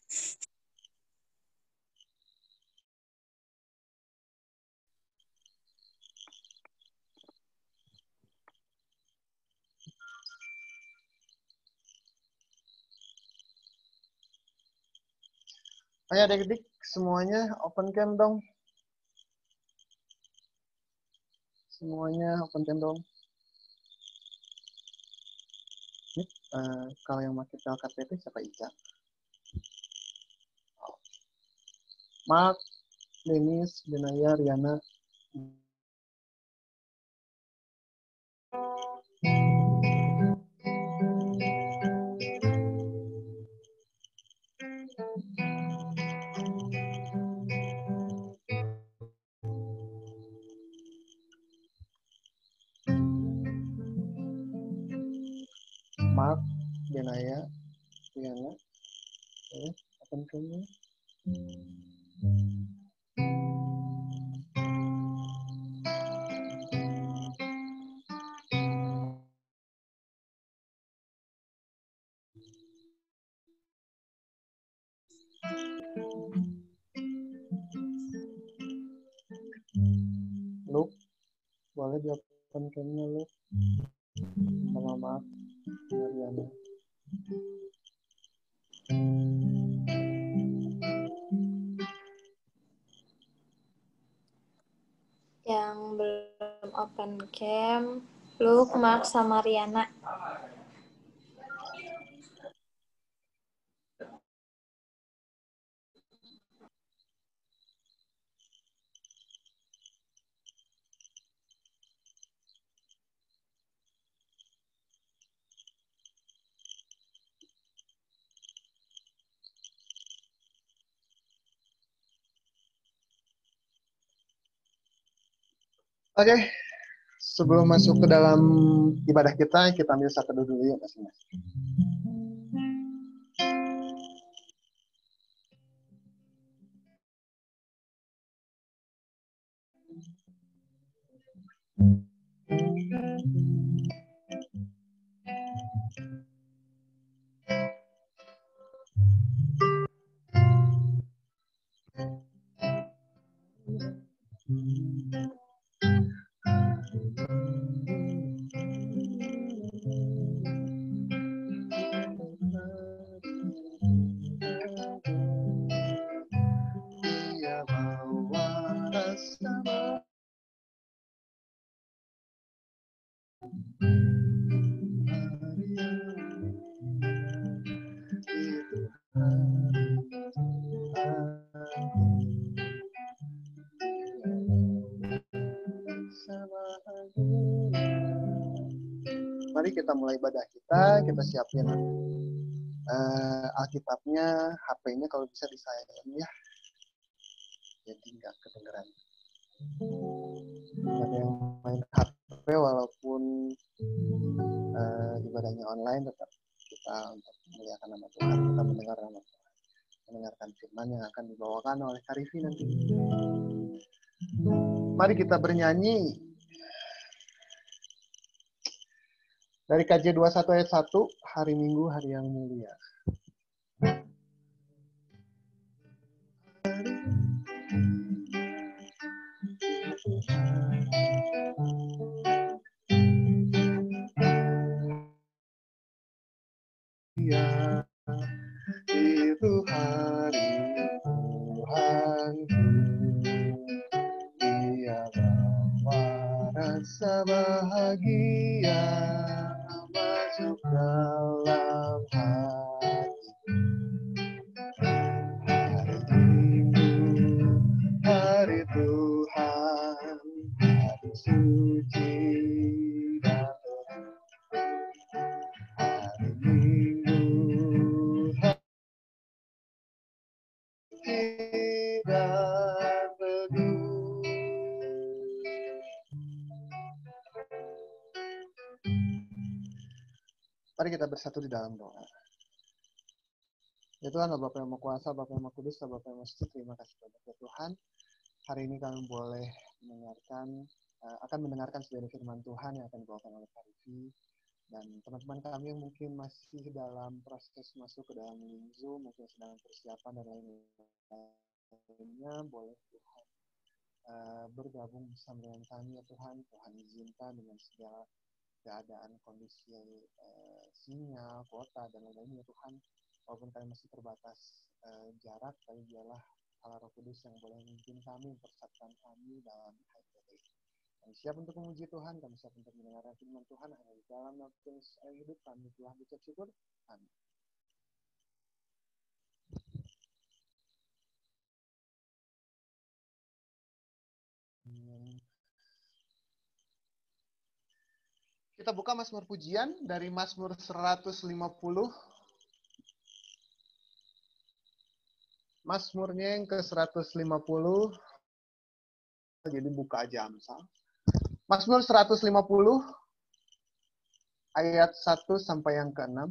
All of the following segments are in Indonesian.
Ayo adik-adik semuanya open cam dong. Semuanya open cam dong. Ini, kalau yang pakai file KTP siapa Ica? Mark, Denis, Benaya, Riana. Mark, Benaya, Riana. Open cam-nya. Luke, boleh di open cam-nya Luke. Sama Mark, Riana. Yang belum open cam, Luke, Mark, sama Riana. Oke, sebelum masuk ke dalam ibadah kita ambil satu dulu ya masing-masing. Mari kita mulai ibadah kita siapin Alkitabnya, HP-nya kalau bisa di-silent ya. Jadi nggak kedengeran. Ada yang main HP walaupun ibadahnya online, tetap kita untuk memuliakan nama Tuhan, kita mendengar nama Tuhan, mendengarkan firman yang akan dibawakan oleh Karifi nanti. Mari kita bernyanyi dari KJ 21 ayat 1, hari Minggu, hari yang mulia. Ya, itu hari Tuhanku, Dia bawa rasa bahagia masuk dalam hati. Hari Minggu, hari Tuhan, hari suci dan hari Minggu, hari dan teduh. Mari kita bersatu di dalam doa. Ya Tuhan, Bapa yang Maha Kuasa, Bapa yang Maha Kudus, Bapa yang Maha Suci, terima kasih kepada Tuhan. Hari ini kami boleh akan mendengarkan sebuah firman Tuhan yang akan dibawakan oleh Karifi. Dan teman-teman kami yang mungkin masih dalam proses masuk ke dalam link Zoom, mungkin sedang persiapan dan lain-lainnya, boleh Tuhan bergabung bersama dengan kami ya Tuhan. Tuhan izinkan dengan segala keadaan kondisi sinyal, kuota, dan lain-lainnya Tuhan. Walaupun kami masih terbatas jarak, tapi biarlah Allah Roh Kudus yang boleh memimpin kami, mempersatukan kami dalam HTT. Kami siap untuk memuji Tuhan, kami siap untuk mendengarkan firman Tuhan. Hanya di dalam waktu hidup kami telah mengucap syukur. Amin. Kita buka Mazmur Pujian dari Mazmur 150. Mazmurnya yang ke-150. Jadi buka aja Amsal. Mazmur 150 ayat 1 sampai yang ke-6.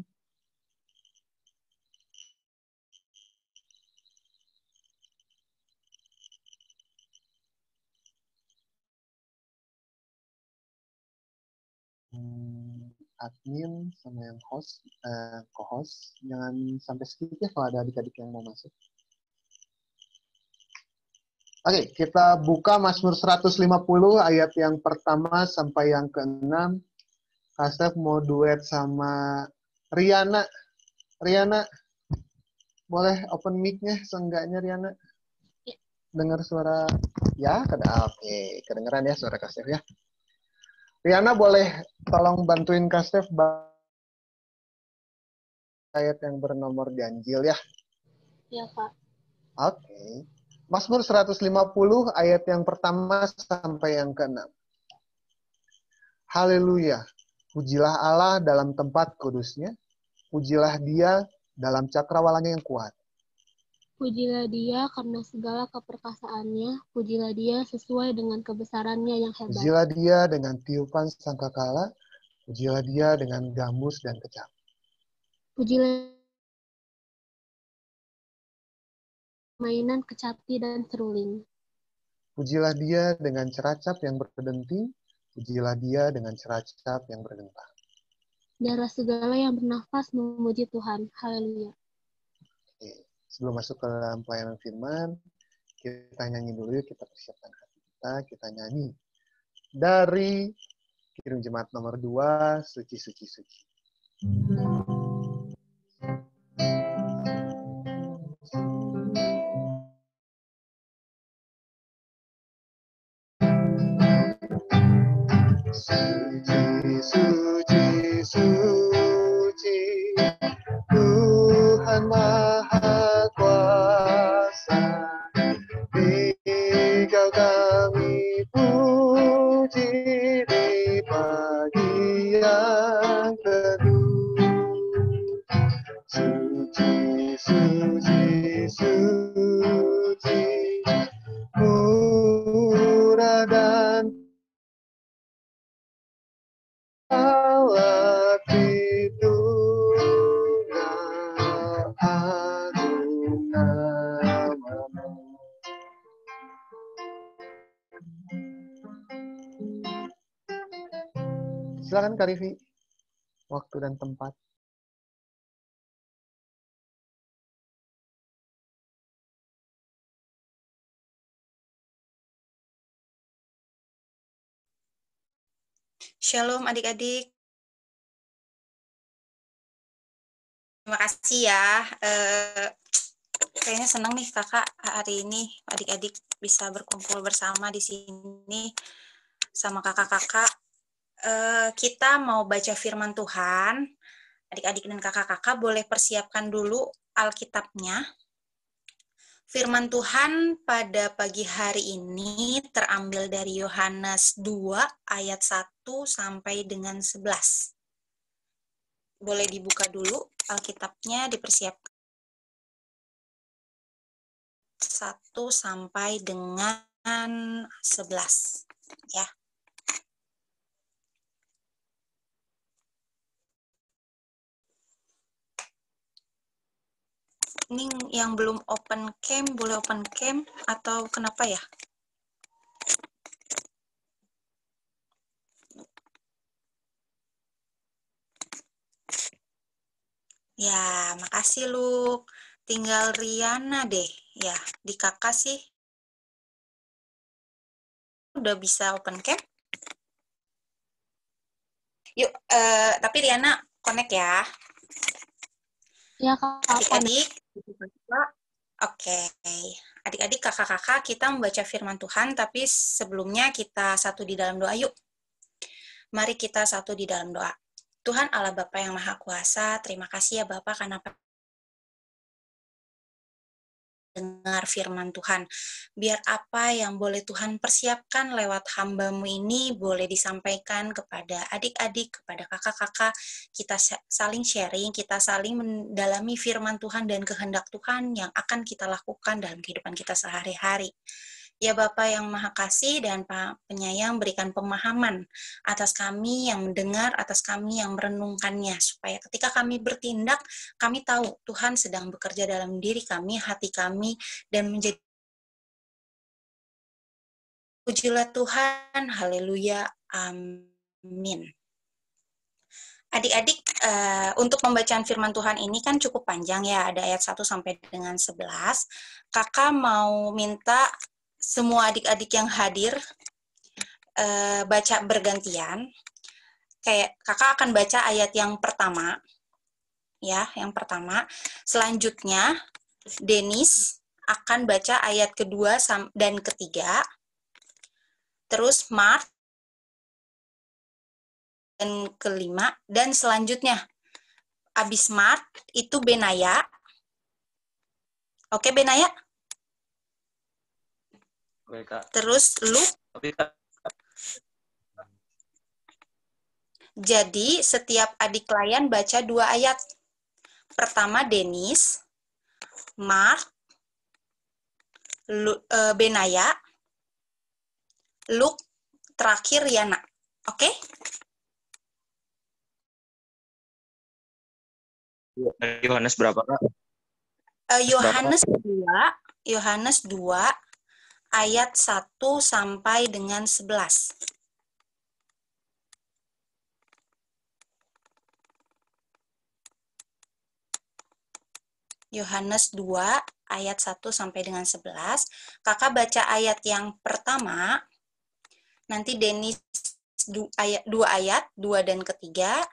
Admin sama yang host, co-host, jangan sampai skip ya kalau ada adik-adik yang mau masuk. Oke, kita buka Mazmur 150 ayat yang pertama sampai yang ke-6. Kasef mau duet sama Riana. Riana, boleh open mic-nya seenggaknya Riana? Ya. Dengar suara ya? Oke, kedengeran ya suara Kasef ya. Riana boleh tolong bantuin Kasef ayat yang bernomor ganjil ya? Ya, Pak. Oke. Mazmur 150 ayat yang pertama sampai yang ke-6. Haleluya. Pujilah Allah dalam tempat kudusnya. Pujilah Dia dalam cakrawalanya yang kuat. Pujilah Dia karena segala keperkasaannya. Pujilah Dia sesuai dengan kebesarannya yang hebat. Pujilah Dia dengan tiupan sangkakala. Pujilah Dia dengan gambus dan kecapi. Pujilah mainan kecapi dan seruling. Pujilah Dia dengan ceracap yang berdenting. Pujilah Dia dengan ceracap yang berdentang. Darah segala yang bernafas memuji Tuhan. Haleluya. Oke. Sebelum masuk ke dalam pelayanan firman, kita nyanyi dulu yuk, kita persiapkan hati kita nyanyi. Dari Kirim Jemaat nomor 2, Suci, Suci, Suci. Suci, suci, suci, Tuhan Maha Kuasa, Dikau kami puji di pagi yang teduh. Suci, suci, suci, murah dan Allah Tritunggal Agung nama-Mu. Silakan Kak Rivi, waktu dan tempat. Shalom adik-adik. Terima kasih ya. Kayaknya senang nih kakak hari ini adik-adik bisa berkumpul bersama di sini sama kakak-kakak. Kita mau baca firman Tuhan. Adik-adik dan kakak-kakak boleh persiapkan dulu Alkitabnya. Firman Tuhan pada pagi hari ini terambil dari Yohanes 2 ayat 1 sampai dengan 11. Boleh dibuka dulu Alkitabnya, dipersiapkan 1 sampai dengan 11 ya. Ini yang belum open cam, boleh open cam atau kenapa ya? Ya, makasih Luk. Tinggal Riana deh. Ya, di kakak sih. Udah bisa open cam? Yuk, tapi Riana connect ya. Ya, Kak. Adik-adik, oke. Adik-adik, kakak-kakak, kita membaca firman Tuhan, tapi sebelumnya kita satu di dalam doa yuk. Mari kita satu di dalam doa. Tuhan Allah Bapa yang Maha Kuasa, terima kasih ya Bapak karena dengar firman Tuhan. Biar apa yang boleh Tuhan persiapkan lewat hamba-Mu ini boleh disampaikan kepada adik-adik, kepada kakak-kakak. Kita saling sharing, kita saling mendalami firman Tuhan dan kehendak Tuhan yang akan kita lakukan dalam kehidupan kita sehari-hari. Ya Bapa yang Maha Kasih dan Penyayang, berikan pemahaman atas kami yang mendengar, atas kami yang merenungkannya, supaya ketika kami bertindak, kami tahu Tuhan sedang bekerja dalam diri kami, hati kami, dan menjadi pujilah Tuhan, haleluya, amin. Adik-adik, untuk pembacaan firman Tuhan ini kan cukup panjang ya, ada ayat 1 sampai dengan 11. Kakak mau minta semua adik-adik yang hadir baca bergantian. Kayak kakak akan baca ayat yang pertama, ya, yang pertama. Selanjutnya, Denis akan baca ayat kedua dan ketiga. Terus Mark dan kelima, dan selanjutnya abis Mark itu Benaya. Oke, Benaya? Oke, Kak. Terus Luke. Tapi Kak, Jadi setiap adik klien baca 2 ayat. Pertama Denis, Mark, Benaya, Luke, terakhir Yana. Oke? Yohanes berapa, Kak? Yohanes 2 ayat 1 sampai dengan 11. Yohanes 2 ayat 1 sampai dengan 11. Kakak baca ayat yang pertama, nanti Denis 2 ayat 2 dan ketiga,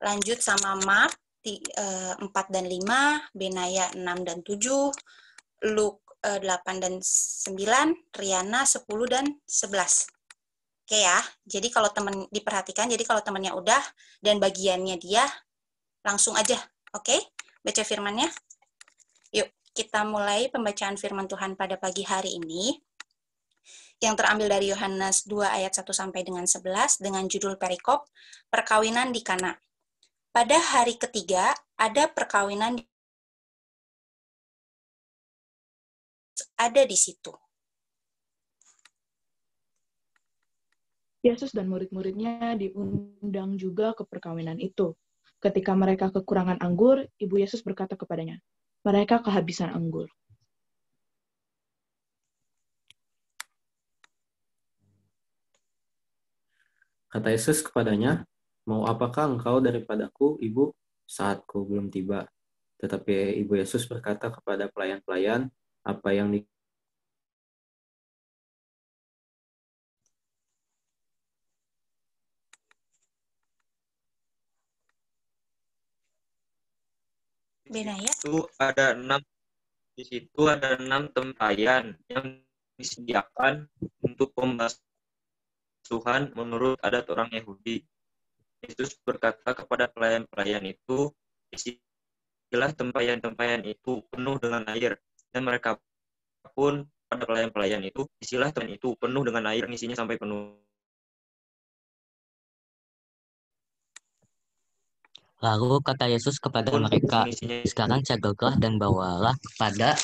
lanjut sama Mark 4 dan 5, Benaya 6 dan 7, Luke 8 dan 9, Riana 10 dan 11. Oke ya, jadi kalau teman diperhatikan, jadi kalau temannya udah dan bagiannya dia, langsung aja, oke? Baca firmannya. Yuk, kita mulai pembacaan firman Tuhan pada pagi hari ini, yang terambil dari Yohanes 2 ayat 1 sampai dengan 11, dengan judul perikop, perkawinan di Kana. Pada hari ketiga, ada perkawinan ada di situ. Yesus dan murid-muridnya diundang juga ke perkawinan itu. Ketika mereka kekurangan anggur, Ibu Yesus berkata kepadanya, mereka kehabisan anggur. Kata Yesus kepadanya, mau apakah engkau daripadaku, Ibu, saatku belum tiba? Tetapi Ibu Yesus berkata kepada pelayan-pelayan, apa yang Benaya. Di situ ada 6 tempayan yang disediakan untuk pembasuhan menurut adat orang Yahudi. Yesus berkata kepada pelayan-pelayan itu, isilah tempayan-tempayan itu penuh dengan air. Dan mereka pun pada pelayan-pelayan itu, isilah tempayan itu penuh dengan air, isinya sampai penuh. Lalu kata Yesus kepada mereka, sekarang cagallah dan bawalah kepada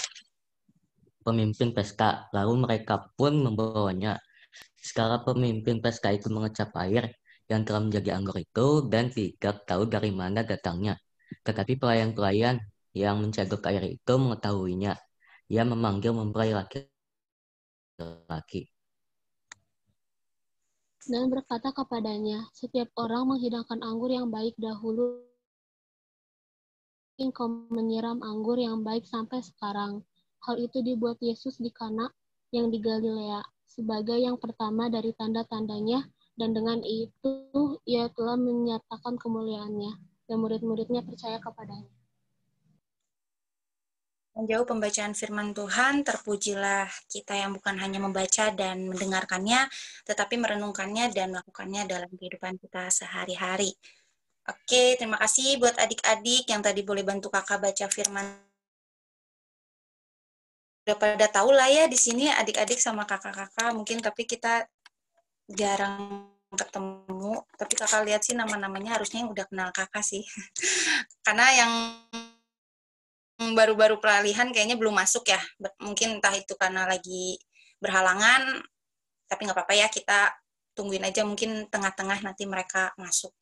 pemimpin pesta. Lalu mereka pun membawanya. Sekarang pemimpin pesta itu mengecap air yang telah menjadi anggur itu dan tidak tahu dari mana datangnya. Tetapi pelayan-pelayan yang menceguk air itu mengetahuinya. Ia memanggil mempelai laki-laki Dan berkata kepadanya, setiap orang menghidangkan anggur yang baik dahulu engkau menyiram anggur yang baik sampai sekarang. Hal itu dibuat Yesus di Kana yang di Galilea sebagai yang pertama dari tanda-tandanya, dan dengan itu ia telah menyatakan kemuliaannya, dan murid-muridnya percaya kepadanya. Menjauh pembacaan firman Tuhan, terpujilah kita yang bukan hanya membaca dan mendengarkannya, tetapi merenungkannya dan melakukannya dalam kehidupan kita sehari-hari. Oke, terima kasih buat adik-adik yang tadi boleh bantu kakak baca firman. Udah pada tahu lah ya di sini adik-adik sama kakak-kakak mungkin, tapi kita jarang ketemu. Tapi kakak lihat sih nama-namanya harusnya yang udah kenal kakak sih. Karena yang baru-baru peralihan kayaknya belum masuk ya. Mungkin entah itu karena lagi berhalangan, tapi nggak apa-apa ya, kita tungguin aja, mungkin tengah-tengah nanti mereka masuk.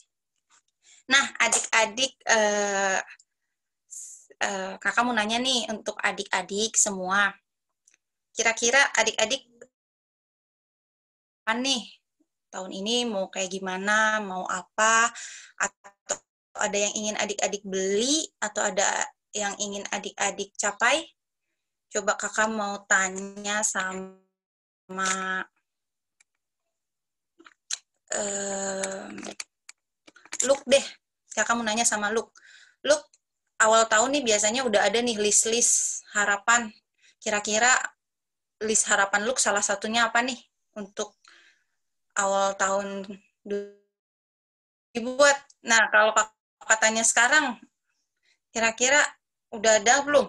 Nah, adik-adik, kakak mau nanya nih untuk adik-adik semua. Kira-kira adik-adik apa nih? Tahun ini mau kayak gimana, mau apa, atau ada yang ingin adik-adik beli, atau ada yang ingin adik-adik capai? Coba kakak mau tanya sama Luke deh. Kakak mau nanya sama Luke. Luke, awal tahun nih biasanya udah ada nih list-list harapan. Kira-kira list harapan Luke salah satunya apa nih untuk awal tahun dibuat? Nah, kalau katanya sekarang, kira-kira udah ada belum?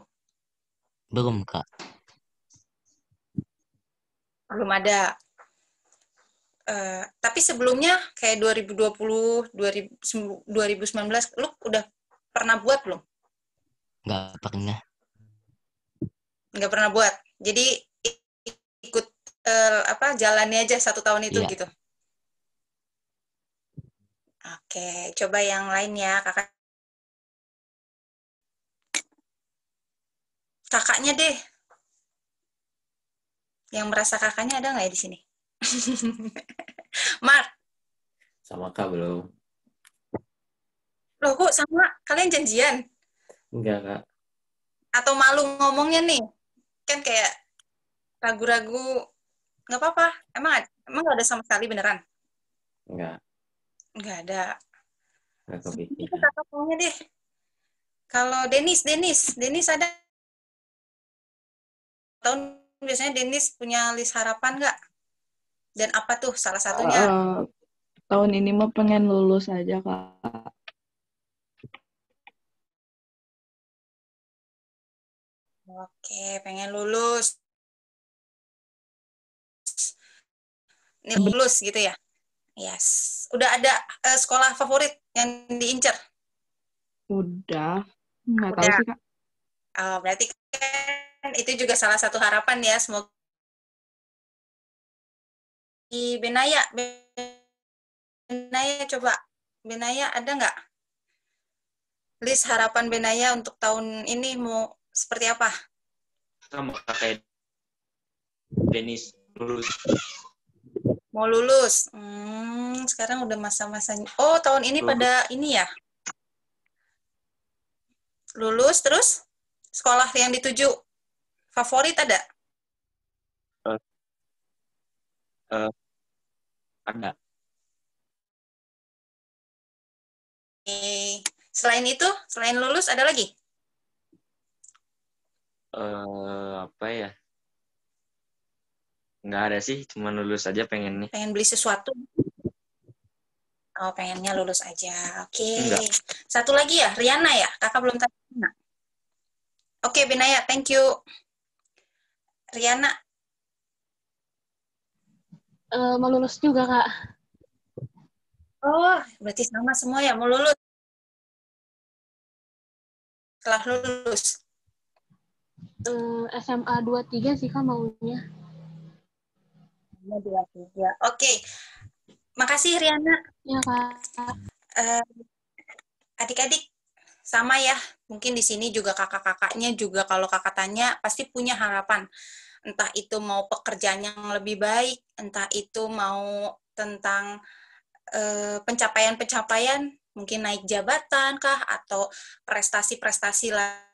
Belum, Kak. Belum ada. Tapi sebelumnya kayak 2020, 2019, lu udah pernah buat belum? Nggak pernah. Nggak pernah buat. Jadi ikut jalannya aja 1 tahun itu Iya. gitu. Oke, coba yang lain ya, kakak. Kakaknya deh. Yang merasa kakaknya ada nggak ya di sini? Mark. Sama Kak belum. Loh kok sama? Kalian janjian? Enggak, Kak. Atau malu ngomongnya nih? Kan kayak ragu-ragu. Nggak apa-apa. Emang nggak ada sama sekali beneran? Enggak. Nggak ada. Enggak kepikiran. Itu kakak tanya deh. Kalau Denis ada tahun biasanya Denis punya list harapan nggak? Dan apa tuh salah satunya? Tahun ini mah pengen lulus aja, Kak. Oke, pengen lulus. Ini lulus gitu ya? Yes. Udah ada sekolah favorit yang diincar? Udah. Nggak tahu Udah. sih, Kak. Oh, berarti kan itu juga salah satu harapan ya. Semoga di Benaya coba. Benaya ada nggak? List harapan Benaya untuk tahun ini mau seperti apa? Sama kayak Denis lulus. Mau lulus. Sekarang udah masa-masanya. Oh, tahun ini pada ini ya? Lulus, terus sekolah yang dituju favorit ada? Ada. Selain itu, selain lulus ada lagi? Apa ya? Nggak ada sih, cuma lulus aja pengen nih. Pengen beli sesuatu? Oh, pengennya lulus aja. Oke. Enggak. Satu lagi ya, Riana ya? Kakak belum tanya. Oke, Benaya, thank you. Riana. Mau lulus juga, Kak. Oh, berarti sama semua ya, mau lulus. Setelah lulus. SMA 23 sih, Kak, maunya. Oke. Makasih, Riana. Ya, Kak. Adik-adik, sama ya. Mungkin di sini juga kakak-kakaknya juga kalau kakak tanya pasti punya harapan. Entah itu mau pekerjaan yang lebih baik, entah itu mau tentang pencapaian-pencapaian mungkin naik jabatan kah, atau prestasi-prestasi lain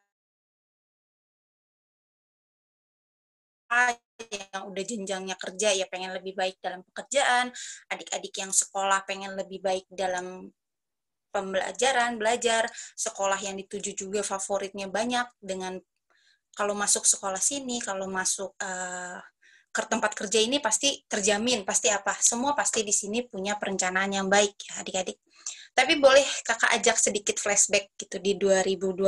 yang udah jenjangnya kerja ya pengen lebih baik dalam pekerjaan, adik-adik yang sekolah pengen lebih baik dalam pembelajaran, belajar, sekolah yang dituju juga favoritnya banyak dengan kalau masuk sekolah sini, kalau masuk ke tempat kerja ini pasti terjamin, pasti apa, semua pasti di sini punya perencanaan yang baik ya adik-adik. Tapi boleh kakak ajak sedikit flashback gitu di 2020,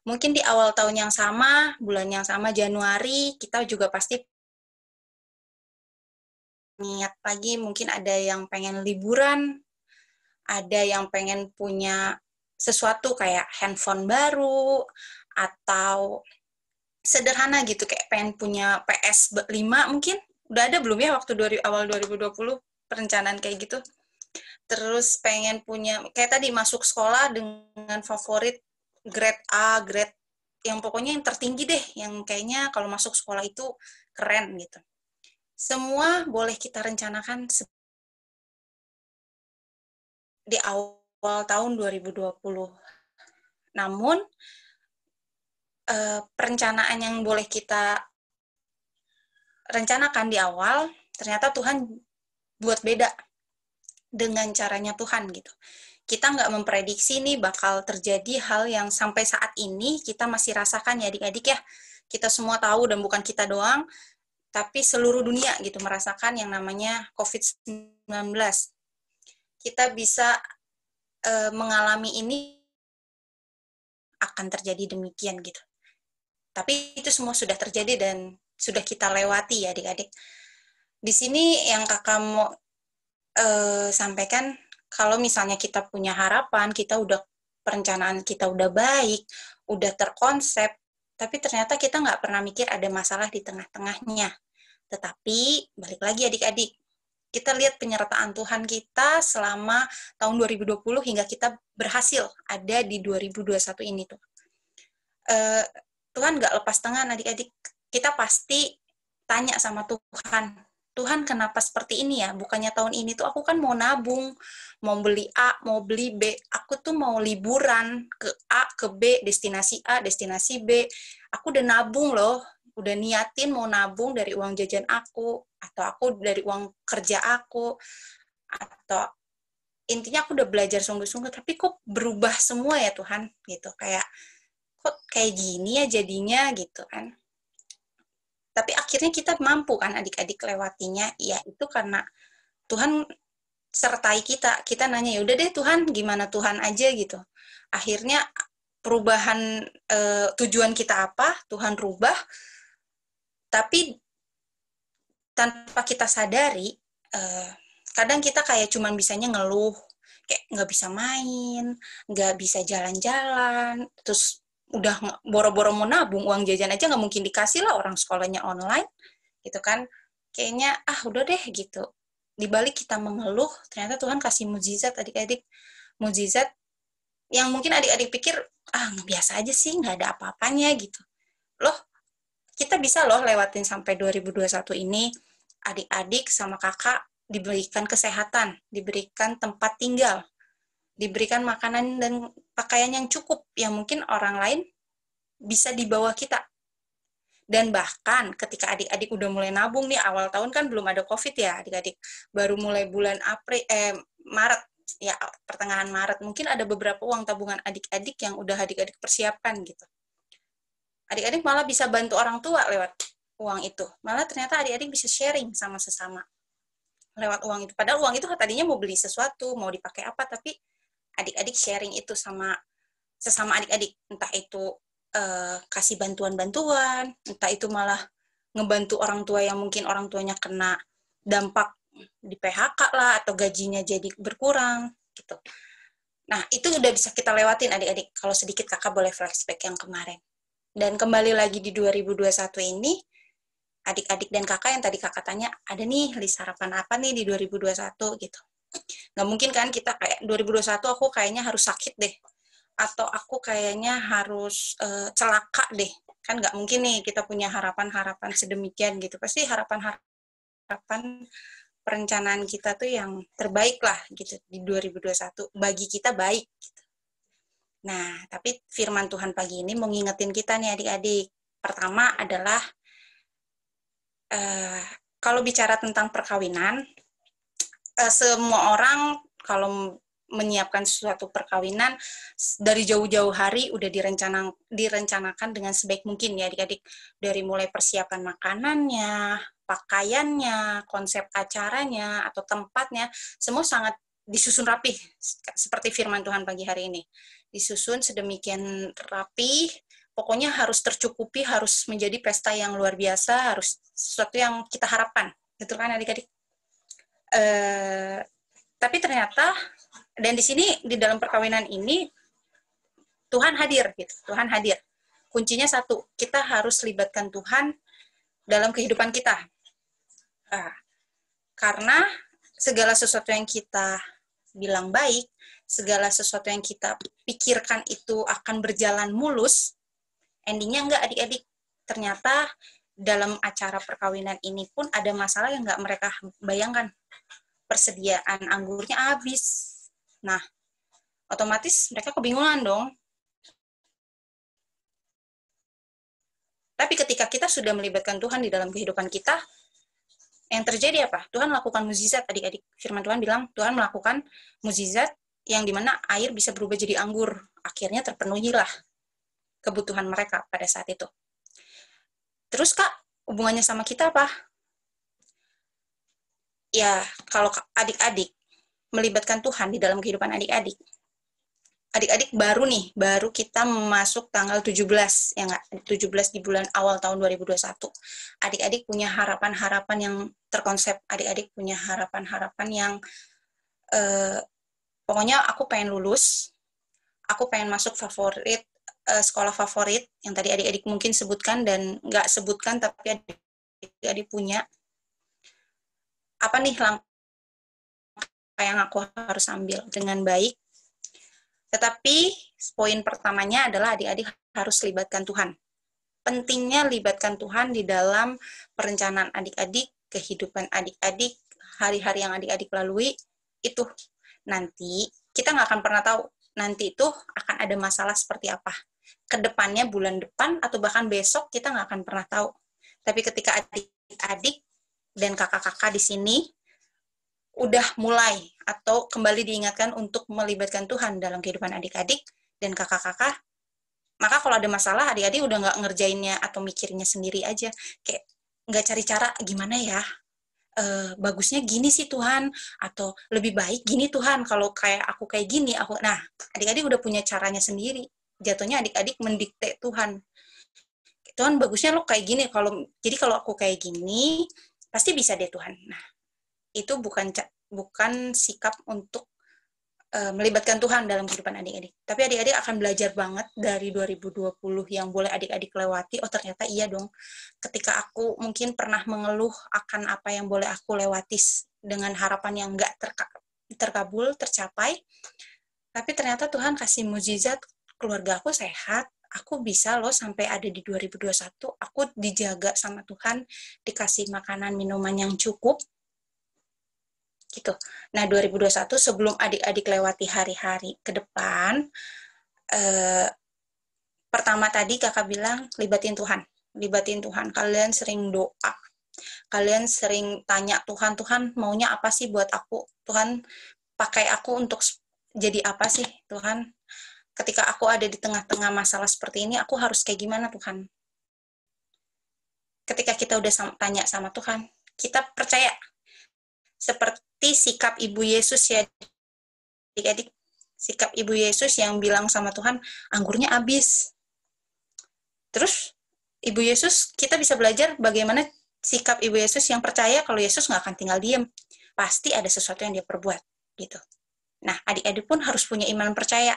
mungkin di awal tahun yang sama, bulan yang sama, Januari, kita juga pasti niat lagi, mungkin ada yang pengen liburan, ada yang pengen punya sesuatu kayak handphone baru, atau sederhana gitu, kayak pengen punya PS 5 mungkin. Udah ada belum ya waktu awal 2020 perencanaan kayak gitu? Terus pengen punya, kayak tadi masuk sekolah dengan favorit grade A, grade yang pokoknya yang tertinggi deh, yang kayaknya kalau masuk sekolah itu keren gitu. Semua boleh kita rencanakan di awal tahun 2020. Namun, perencanaan yang boleh kita rencanakan di awal, ternyata Tuhan buat beda dengan caranya Tuhan gitu. Kita nggak memprediksi nih bakal terjadi hal yang sampai saat ini kita masih rasakan ya adik-adik ya. Kita semua tahu dan bukan kita doang, tapi seluruh dunia gitu merasakan yang namanya COVID-19. Kita bisa mengalami ini akan terjadi demikian gitu. Tapi itu semua sudah terjadi dan sudah kita lewati ya adik-adik. Di sini yang kakak mau sampaikan, kalau misalnya kita punya harapan, kita udah perencanaan kita udah baik, udah terkonsep, tapi ternyata kita nggak pernah mikir ada masalah di tengah-tengahnya. Tetapi balik lagi adik-adik, kita lihat penyertaan Tuhan kita selama tahun 2020 hingga kita berhasil ada di 2021 ini tuh. Tuhan nggak lepas tangan adik-adik. Kita pasti tanya sama Tuhan, Tuhan kenapa seperti ini ya? Bukannya tahun ini tuh aku kan mau nabung, mau beli A, mau beli B. Aku tuh mau liburan ke A, ke B, destinasi A, destinasi B. Aku udah nabung loh, udah niatin mau nabung dari uang jajan aku, atau aku dari uang kerja aku, atau intinya aku udah belajar sungguh-sungguh, tapi kok berubah semua ya Tuhan? Gitu, kayak kok kayak gini ya jadinya gitu kan. Tapi akhirnya kita mampu kan adik-adik lewatinya, ya itu karena Tuhan sertai kita. Kita nanya, ya udah deh Tuhan, gimana Tuhan aja gitu. Akhirnya perubahan tujuan kita apa, Tuhan rubah, tapi tanpa kita sadari, kadang kita kayak cuman bisanya ngeluh, kayak nggak bisa main, nggak bisa jalan-jalan, terus udah boro-boro mau nabung, uang jajan aja nggak mungkin dikasih lah, orang sekolahnya online, gitu kan. Kayaknya, udah deh gitu. Di balik kita mengeluh, ternyata Tuhan kasih mukjizat adik-adik. Mukjizat yang mungkin adik-adik pikir, biasa aja sih, nggak ada apa-apanya gitu. Loh, kita bisa loh lewatin sampai 2021 ini, adik-adik sama kakak diberikan kesehatan, diberikan tempat tinggal, diberikan makanan dan pakaian yang cukup, yang mungkin orang lain bisa di bawah kita. Dan bahkan ketika adik-adik udah mulai nabung nih, awal tahun kan belum ada COVID ya adik-adik, baru mulai bulan Maret, ya pertengahan Maret, mungkin ada beberapa uang tabungan adik-adik yang udah adik-adik persiapkan gitu. Adik-adik malah bisa bantu orang tua lewat uang itu. Malah ternyata adik-adik bisa sharing sama sesama lewat uang itu. Padahal uang itu tadinya mau beli sesuatu, mau dipakai apa, tapi adik-adik sharing itu sama sesama adik-adik. Entah itu kasih bantuan-bantuan, entah itu malah ngebantu orang tua yang mungkin orang tuanya kena dampak di PHK lah, atau gajinya jadi berkurang, gitu. Nah, itu udah bisa kita lewatin adik-adik. Kalau sedikit kakak boleh flashback yang kemarin. Dan kembali lagi di 2021 ini, adik-adik dan kakak yang tadi kakak tanya, ada nih list harapan apa nih di 2021 gitu. Nggak mungkin kan kita kayak 2021 aku kayaknya harus sakit deh, atau aku kayaknya harus celaka deh. Kan nggak mungkin nih kita punya harapan-harapan sedemikian gitu. Pasti harapan-harapan perencanaan kita tuh yang terbaik lah gitu di 2021. Bagi kita baik. Gitu. Nah, tapi firman Tuhan pagi ini mau ngingetin kita nih adik-adik. Pertama adalah, kalau bicara tentang perkawinan, semua orang kalau menyiapkan suatu perkawinan dari jauh-jauh hari udah direncanakan dengan sebaik mungkin ya adik-adik. Dari mulai persiapan makanannya, pakaiannya, konsep acaranya, atau tempatnya, semua sangat disusun rapi, seperti firman Tuhan pagi hari ini. Disusun sedemikian rapi, pokoknya harus tercukupi, harus menjadi pesta yang luar biasa, harus sesuatu yang kita harapkan. Betul kan adik-adik? Tapi ternyata, dan di sini, di dalam perkawinan ini, Tuhan hadir, gitu. Tuhan hadir. Kuncinya satu, kita harus libatkan Tuhan dalam kehidupan kita. Karena segala sesuatu yang kita bilang baik, segala sesuatu yang kita pikirkan itu akan berjalan mulus, endingnya enggak adik-adik. Ternyata dalam acara perkawinan ini pun ada masalah yang enggak mereka bayangkan. Persediaan anggurnya habis. Nah, otomatis mereka kebingungan dong. Tapi ketika kita sudah melibatkan Tuhan di dalam kehidupan kita, yang terjadi apa? Tuhan melakukan mukjizat, adik-adik. Firman Tuhan bilang, Tuhan melakukan mukjizat yang dimana air bisa berubah jadi anggur. Akhirnya terpenuhilah kebutuhan mereka pada saat itu. Terus Kak, hubungannya sama kita apa? Ya, kalau adik-adik melibatkan Tuhan di dalam kehidupan adik-adik, adik-adik baru kita masuk tanggal 17, ya nggak? 17 di bulan awal tahun 2021. Adik-adik punya harapan-harapan yang terkonsep, adik-adik punya harapan-harapan yang, pokoknya aku pengen lulus, aku pengen masuk sekolah favorit, yang tadi adik-adik mungkin sebutkan dan nggak sebutkan, tapi adik-adik punya. Apa nih langkah yang aku harus ambil dengan baik? Tetapi poin pertamanya adalah adik-adik harus libatkan Tuhan. Pentingnya libatkan Tuhan di dalam perencanaan adik-adik, kehidupan adik-adik, hari-hari yang adik-adik lalui, itu nanti kita nggak akan pernah tahu nanti itu akan ada masalah seperti apa. Kedepannya, bulan depan, atau bahkan besok, kita nggak akan pernah tahu. Tapi ketika adik-adik dan kakak-kakak di sini udah mulai atau kembali diingatkan untuk melibatkan Tuhan dalam kehidupan adik-adik dan kakak-kakak, maka kalau ada masalah, adik-adik udah nggak ngerjainnya atau mikirnya sendiri aja. Kayak nggak cari cara gimana ya, bagusnya gini sih Tuhan, atau lebih baik gini Tuhan, kalau kayak aku kayak gini, nah, adik-adik udah punya caranya sendiri. Jatuhnya adik-adik mendikte Tuhan. Tuhan bagusnya lo kayak gini, jadi kalau aku kayak gini, pasti bisa deh Tuhan. Nah, itu bukan sikap untuk melibatkan Tuhan dalam kehidupan adik-adik. Tapi adik-adik akan belajar banget dari 2020 yang boleh adik-adik lewati. Oh ternyata iya dong. Ketika aku mungkin pernah mengeluh akan apa yang boleh aku lewati dengan harapan yang nggak terkabul, tercapai. Tapi ternyata Tuhan kasih mukjizat, keluarga aku sehat. Aku bisa loh sampai ada di 2021. Aku dijaga sama Tuhan, dikasih makanan, minuman yang cukup. Gitu. Nah, 2021 sebelum adik-adik lewati hari-hari ke depan, pertama tadi kakak bilang, libatin Tuhan. Libatin Tuhan. Kalian sering doa. Kalian sering tanya Tuhan, Tuhan maunya apa sih buat aku? Tuhan pakai aku untuk jadi apa sih Tuhan? Ketika aku ada di tengah-tengah masalah seperti ini, aku harus kayak gimana Tuhan? Ketika kita udah tanya sama Tuhan, kita percaya. Seperti sikap Ibu Yesus ya, adik-adik. Sikap Ibu Yesus yang bilang sama Tuhan, anggurnya habis. Terus, Ibu Yesus, kita bisa belajar bagaimana sikap Ibu Yesus yang percaya kalau Yesus nggak akan tinggal diam. Pasti ada sesuatu yang dia perbuat. Gitu. Nah, adik-adik pun harus punya iman percaya.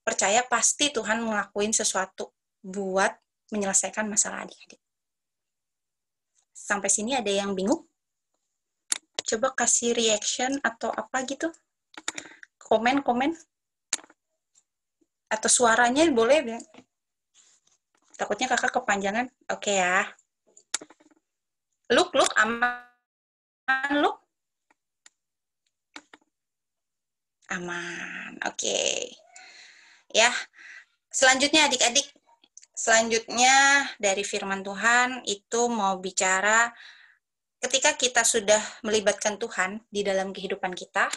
Percaya pasti Tuhan ngelakuin sesuatu buat menyelesaikan masalah adik-adik. Sampai sini ada yang bingung? Coba kasih reaction atau apa gitu. Komen. Atau suaranya boleh ya. Takutnya kakak kepanjangan. Oke ya. Look, aman, Look. Aman. Oke. Ya. Selanjutnya adik-adik, selanjutnya dari firman Tuhan itu mau bicara ketika kita sudah melibatkan Tuhan di dalam kehidupan kita,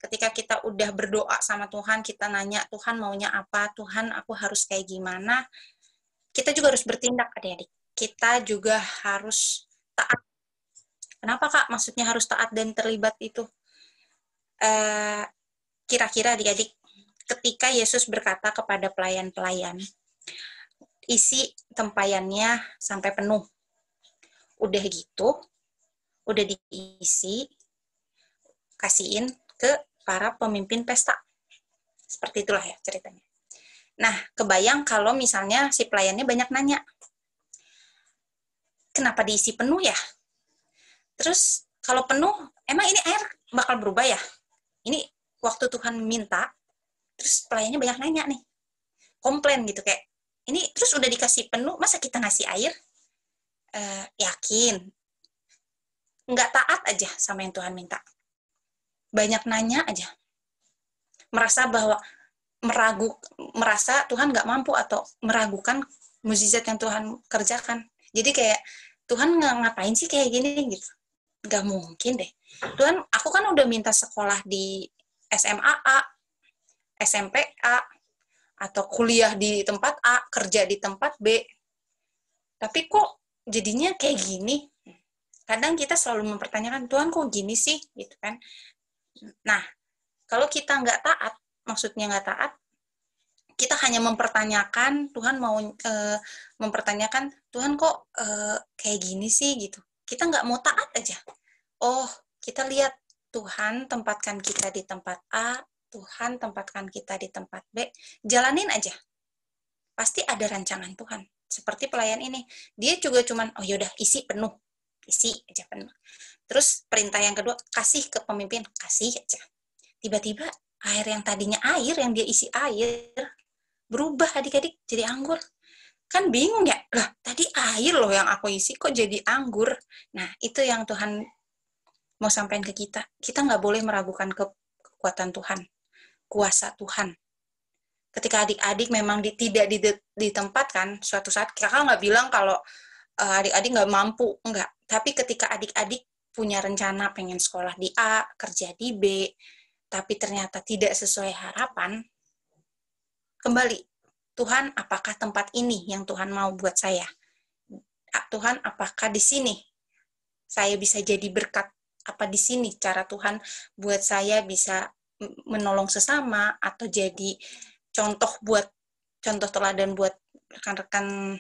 ketika kita udah berdoa sama Tuhan, kita nanya, Tuhan maunya apa, Tuhan aku harus kayak gimana, kita juga harus bertindak adik-adik. Kita juga harus taat. Kenapa Kak? Maksudnya harus taat dan terlibat itu? Kira-kira adik-adik, ketika Yesus berkata kepada pelayan-pelayan, isi tempayannya sampai penuh. Udah gitu, udah diisi, kasihin ke para pemimpin pesta. Seperti itulah ya ceritanya. Nah, kebayang kalau misalnya si pelayannya banyak nanya, kenapa diisi penuh ya? Terus kalau penuh, emang ini air bakal berubah ya? Ini waktu Tuhan minta, terus pelayannya banyak nanya nih, komplain gitu kayak, ini terus udah dikasih penuh, masa kita ngasih air? Yakin? Nggak taat aja sama yang Tuhan minta. Banyak nanya aja. Merasa Tuhan nggak mampu atau meragukan mukjizat yang Tuhan kerjakan. Jadi kayak, Tuhan ngapain sih kayak gini gitu? Nggak mungkin deh. Tuhan, aku kan udah minta sekolah di SMA A, SMP A, atau kuliah di tempat A, kerja di tempat B. Tapi kok jadinya kayak gini? Kadang kita selalu mempertanyakan, Tuhan kok gini sih? Gitu kan. Nah, kalau kita nggak taat, maksudnya nggak taat, kita hanya mempertanyakan, Tuhan mau mempertanyakan, Tuhan kok kayak gini sih? Gitu. Kita nggak mau taat aja. Oh, kita lihat, Tuhan tempatkan kita di tempat A, Tuhan tempatkan kita di tempat B, jalanin aja. Pasti ada rancangan Tuhan. Seperti pelayan ini, dia juga cuman, oh yaudah, isi penuh. Isi aja penuh. Terus perintah yang kedua, kasih ke pemimpin, kasih aja. Tiba-tiba air yang tadinya air, yang dia isi air, berubah adik-adik jadi anggur. Kan bingung ya, lah tadi air loh yang aku isi, kok jadi anggur? Nah, itu yang Tuhan mau sampaikan ke kita. Kita nggak boleh meragukan kekuatan Tuhan, kuasa Tuhan. Ketika adik-adik memang tidak ditempatkan, suatu saat kakak nggak bilang kalau adik-adik nggak mampu, enggak. Tapi ketika adik-adik punya rencana pengen sekolah di A, kerja di B, tapi ternyata tidak sesuai harapan, kembali, Tuhan, apakah tempat ini yang Tuhan mau buat saya? Tuhan, apakah di sini saya bisa jadi berkat? Apa di sini cara Tuhan buat saya bisa menolong sesama atau jadi contoh teladan buat rekan-rekan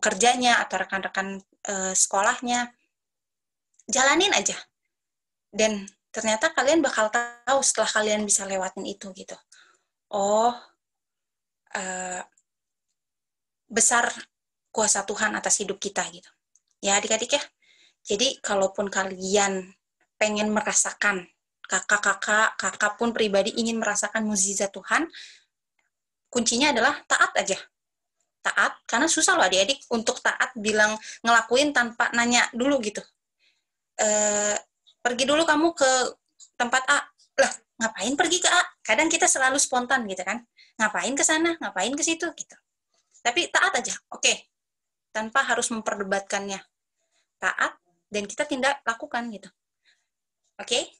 kerjanya atau rekan-rekan sekolahnya? Jalanin aja. Dan ternyata kalian bakal tahu setelah kalian bisa lewatin itu gitu. Oh, besar kuasa Tuhan atas hidup kita gitu. Ya adik-adik ya. Jadi kalaupun kalian pengen merasakan, kakak pun pribadi ingin merasakan mukjizat Tuhan, kuncinya adalah taat aja. Taat, karena susah loh adik-adik untuk taat bilang ngelakuin tanpa nanya dulu gitu. Pergi dulu kamu ke tempat A. Lah, ngapain pergi ke A? Kadang kita selalu spontan gitu kan. Ngapain ke sana, ngapain ke situ gitu. Tapi taat aja, oke. Tanpa harus memperdebatkannya. Taat, dan kita tindak lakukan gitu. Oke?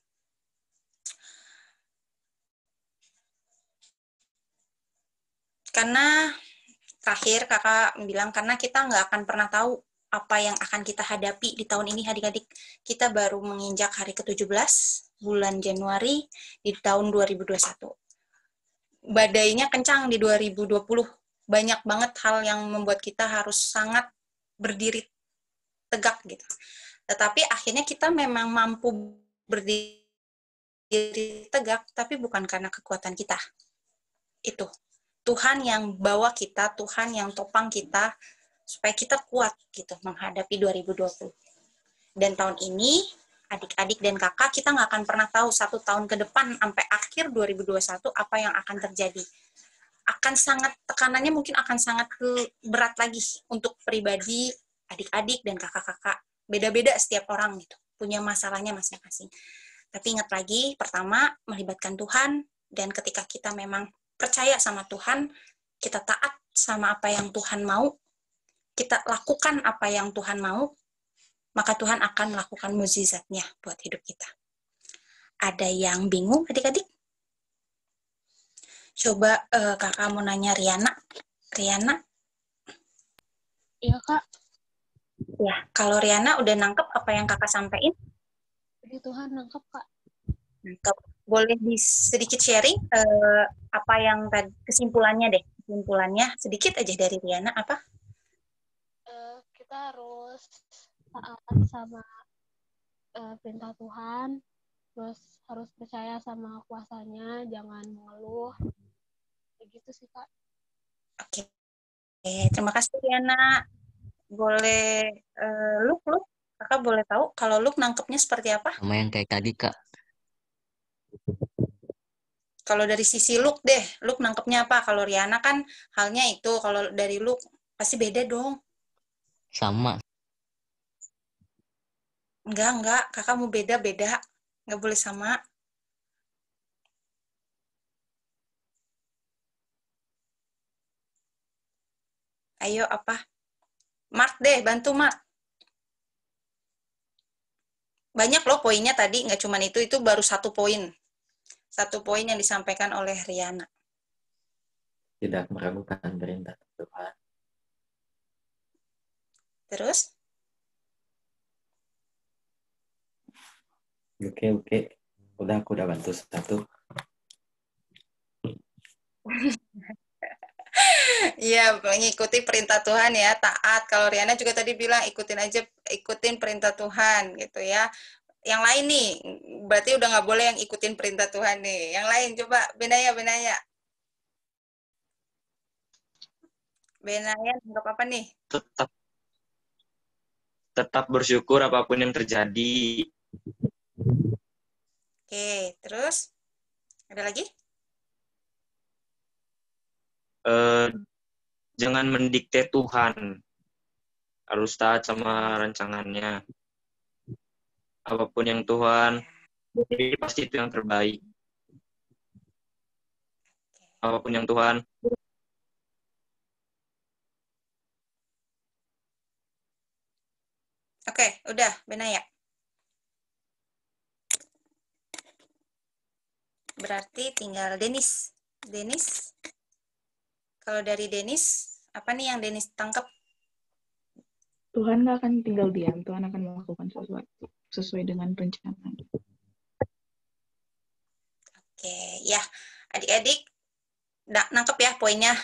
Karena terakhir kakak bilang, karena kita nggak akan pernah tahu apa yang akan kita hadapi di tahun ini adik-adik. Kita baru menginjak hari ke-17 bulan Januari di tahun 2021. Badainya kencang di 2020. Banyak banget hal yang membuat kita harus sangat berdiri tegak gitu. Tetapi akhirnya kita memang mampu berdiri tegak, tapi bukan karena kekuatan kita. Itu. Tuhan yang bawa kita, Tuhan yang topang kita, supaya kita kuat gitu menghadapi 2020. Dan tahun ini, adik-adik dan kakak, kita nggak akan pernah tahu 1 tahun ke depan sampai akhir 2021 apa yang akan terjadi. Akan sangat, tekanannya mungkin akan sangat berat lagi untuk pribadi, adik-adik dan kakak-kakak. Beda-beda setiap orang gitu, punya masalahnya masing-masing. Tapi ingat lagi, pertama, melibatkan Tuhan, dan ketika kita memang percaya sama Tuhan, kita taat sama apa yang Tuhan mau, kita lakukan apa yang Tuhan mau, maka Tuhan akan melakukan mukjizatnya buat hidup kita. Ada yang bingung, adik-adik? Coba kakak mau nanya Riana. Riana? Iya, Kak. Ya, kalau Riana udah nangkep apa yang kakak sampaikan? Jadi Tuhan nangkep, Kak. Nangkep. Boleh sedikit sharing apa yang tadi kesimpulannya deh. Kesimpulannya sedikit aja dari Riana, apa? Kita harus taat sama perintah Tuhan, terus harus percaya sama kuasanya, jangan mengeluh. Begitu sih, Kak. Oke. Terima kasih Riana. Boleh Luk, kakak boleh tahu kalau Luk nangkepnya seperti apa? Sama yang kayak tadi, Kak. Kalau dari sisi Luk deh, Luk nangkepnya apa? Kalau Riana kan halnya itu, kalau dari Luk pasti beda dong. Sama. Enggak, kakak mau beda-beda. Enggak boleh sama. Ayo apa? Mark deh, bantu Mark. Banyak loh poinnya tadi, nggak cuma itu baru 1 poin. 1 poin yang disampaikan oleh Riana. Tidak meragukan perintah Tuhan. Terus? Oke. Aku udah bantu 1. Iya, mengikuti perintah Tuhan ya, taat. Kalau Riana juga tadi bilang ikutin perintah Tuhan gitu ya. Yang lain nih, berarti udah nggak boleh yang ikutin perintah Tuhan nih. Yang lain coba, Benaya. Benaya, nggak apa nih? Tetap bersyukur apapun yang terjadi. Oke, terus? Ada lagi? Jangan mendikte Tuhan. Harus taat sama rancangannya. Apapun yang Tuhan beri, pasti itu yang terbaik. Apapun yang Tuhan. Oke, udah, Benaya. Berarti tinggal Denis. Kalau dari Denis, apa nih yang Denis tangkap? Tuhan nggak akan tinggal diam. Tuhan akan melakukan sesuatu sesuai dengan rencana. Oke, ya. Adik-adik, nangkep ya poinnya.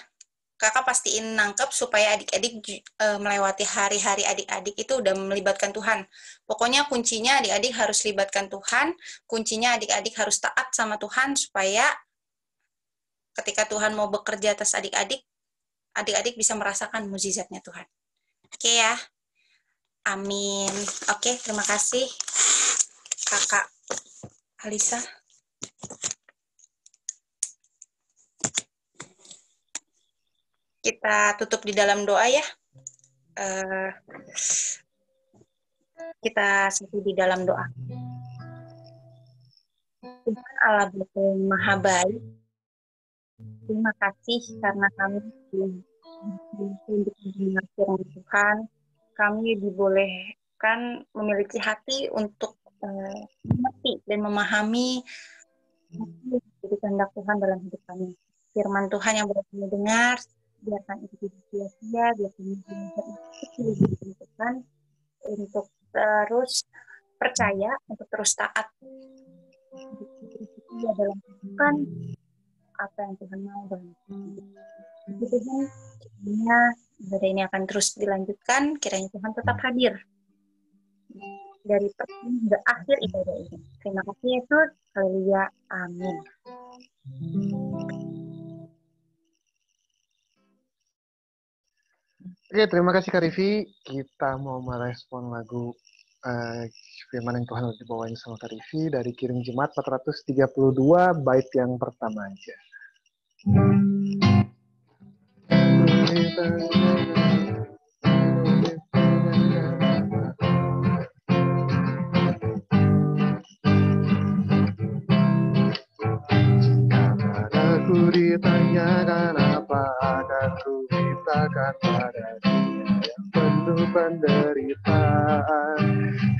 Kakak pastiin nangkep supaya adik-adik melewati hari-hari adik-adik itu udah melibatkan Tuhan. Pokoknya kuncinya adik-adik harus libatkan Tuhan, kuncinya adik-adik harus taat sama Tuhan supaya ketika Tuhan mau bekerja atas adik-adik, adik-adik bisa merasakan mukjizatnya Tuhan. Oke ya. Amin. Oke, terima kasih Kakak Alisa. Kita tutup di dalam doa ya. Kita satu di dalam doa. Tuhan Allah Bapa Maha Baik, terima kasih karena kami untuk mendengar firman Tuhan. Kami dibolehkan memiliki hati untuk mengerti dan memahami kehendak Tuhan dalam hidup kami. Firman Tuhan yang boleh kami dengar, biarkan itu tidak sia-sia, biarkan itu Tuhan untuk terus percaya, untuk terus taat dalam melakukan apa yang Tuhan mau dalam hidup. Tuhan, kiranya ibadah ini akan terus dilanjutkan, kiranya Tuhan tetap hadir dari pertama hingga akhir ibadah ini. Terima kasih Yesus, haleluya, amin. Oke, terima kasih Kak Rivi. Kita mau merespon lagu firman yang Tuhan dibawain sama Kak Rivi dari Kirim Jemaat 432, bait yang pertama aja. ku mintakan pada Dia yang penuh penderitaan.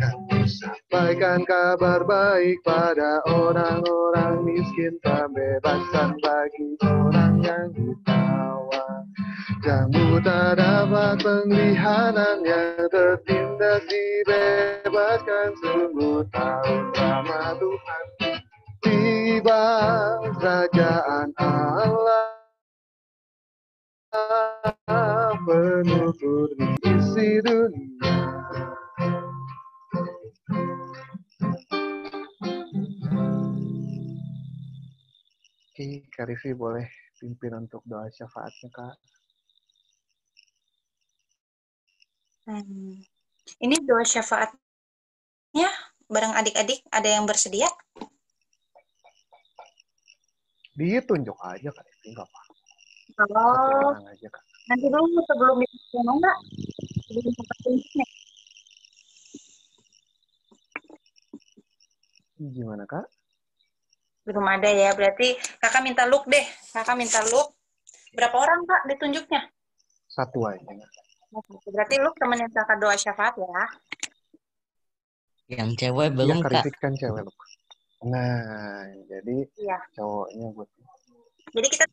Kami sampaikan kabar baik pada orang-orang miskin, pembebasan bagi orang yang ditawan. Yang buta dapat penglihatan, yang tertindas dibebaskan. Sungguh tahun ramah Tuhan tiba, kerajaan Allah penuh kurni isi dunia. Oke, Kak Rifi boleh pimpin untuk doa syafaatnya, Kak. Ini doa syafaatnya bareng adik-adik, ada yang bersedia? Ditunjuk aja, Kak Rifi, nggak apa-apa. Satu Kalau orang aja, Kak. nanti dulu sebelum dikasih enggak? Sebelum dapat tunjuknya. Gimana, Kak? Belum ada ya, berarti kakak minta look deh. Kakak minta look. Berapa orang, Kak, ditunjuknya? Satu aja, Kak. Berarti look temenin kakak doa syafaat ya. Yang cewek Iya, belum, Kak Kak. Rifi kan cewek, loh. Nah, jadi Iya. cowoknya buat. Jadi kita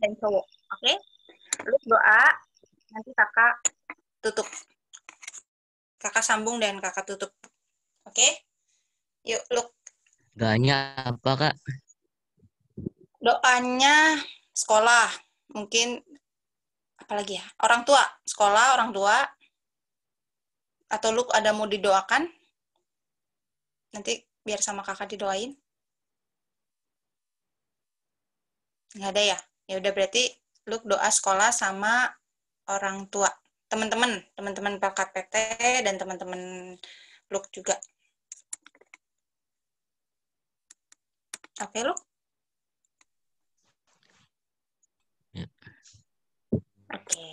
dan cowok, oke? Look doa, nanti kakak tutup. Kakak sambung dan kakak tutup. Oke? Yuk, look. Doanya apa, Kak? Doanya sekolah. Mungkin apalagi ya? Orang tua, sekolah, orang tua. Atau look ada mau didoakan? Nanti biar sama kakak didoain. Nggak ada ya? Ya udah berarti look doa sekolah sama orang tua. Teman-teman PKPT dan teman-teman look juga. Oke, look. Ya. Oke.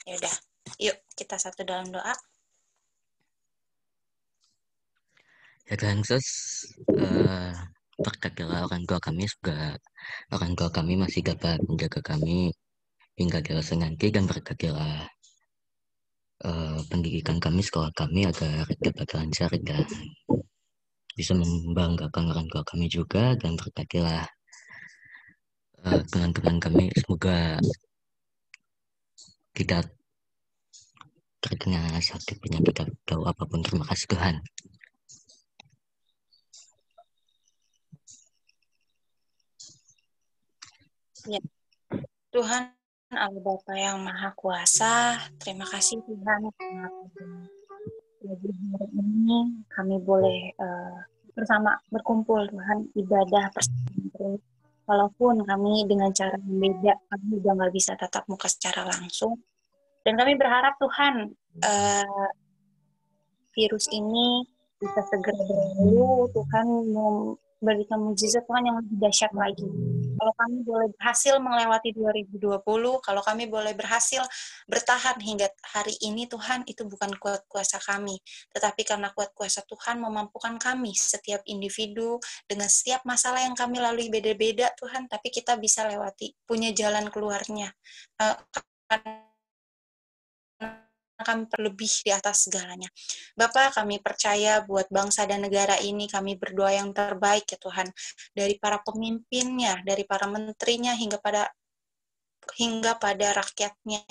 Ya udah. Yuk, kita satu dalam doa. Ya Tuhan Yesus, berkatilah orang tua kami, semoga orang tua kami masih dapat menjaga kami hingga dewasa nanti, dan berkatilah pendidikan kami, sekolah kami, agar dapat lancar dan bisa membanggakan orang tua kami juga, dan berkatilah teman-teman kami, semoga tidak terkena sakit penyakit atau apapun. Terima kasih Tuhan. Ya. Tuhan Allah Bapa yang Maha Kuasa, terima kasih Tuhan. Lagi hari ini kami boleh bersama berkumpul Tuhan, ibadah bersama. Walaupun kami dengan cara yang beda, kami juga nggak bisa tatap muka secara langsung. Dan kami berharap Tuhan virus ini bisa segera berlalu. Tuhan memberikan mukjizat Tuhan yang lebih dahsyat lagi. Kalau kami boleh berhasil melewati 2020, kalau kami boleh berhasil bertahan hingga hari ini, Tuhan, itu bukan kuat kuasa kami, tetapi karena kuat kuasa Tuhan memampukan kami, setiap individu, dengan setiap masalah yang kami lalui beda-beda, Tuhan, tapi kita bisa lewati, punya jalan keluarnya. Kami terlebih di atas segalanya. Bapak, kami percaya buat bangsa dan negara ini, kami berdoa yang terbaik ya Tuhan, dari para pemimpinnya, dari para menterinya, hingga pada rakyatnya,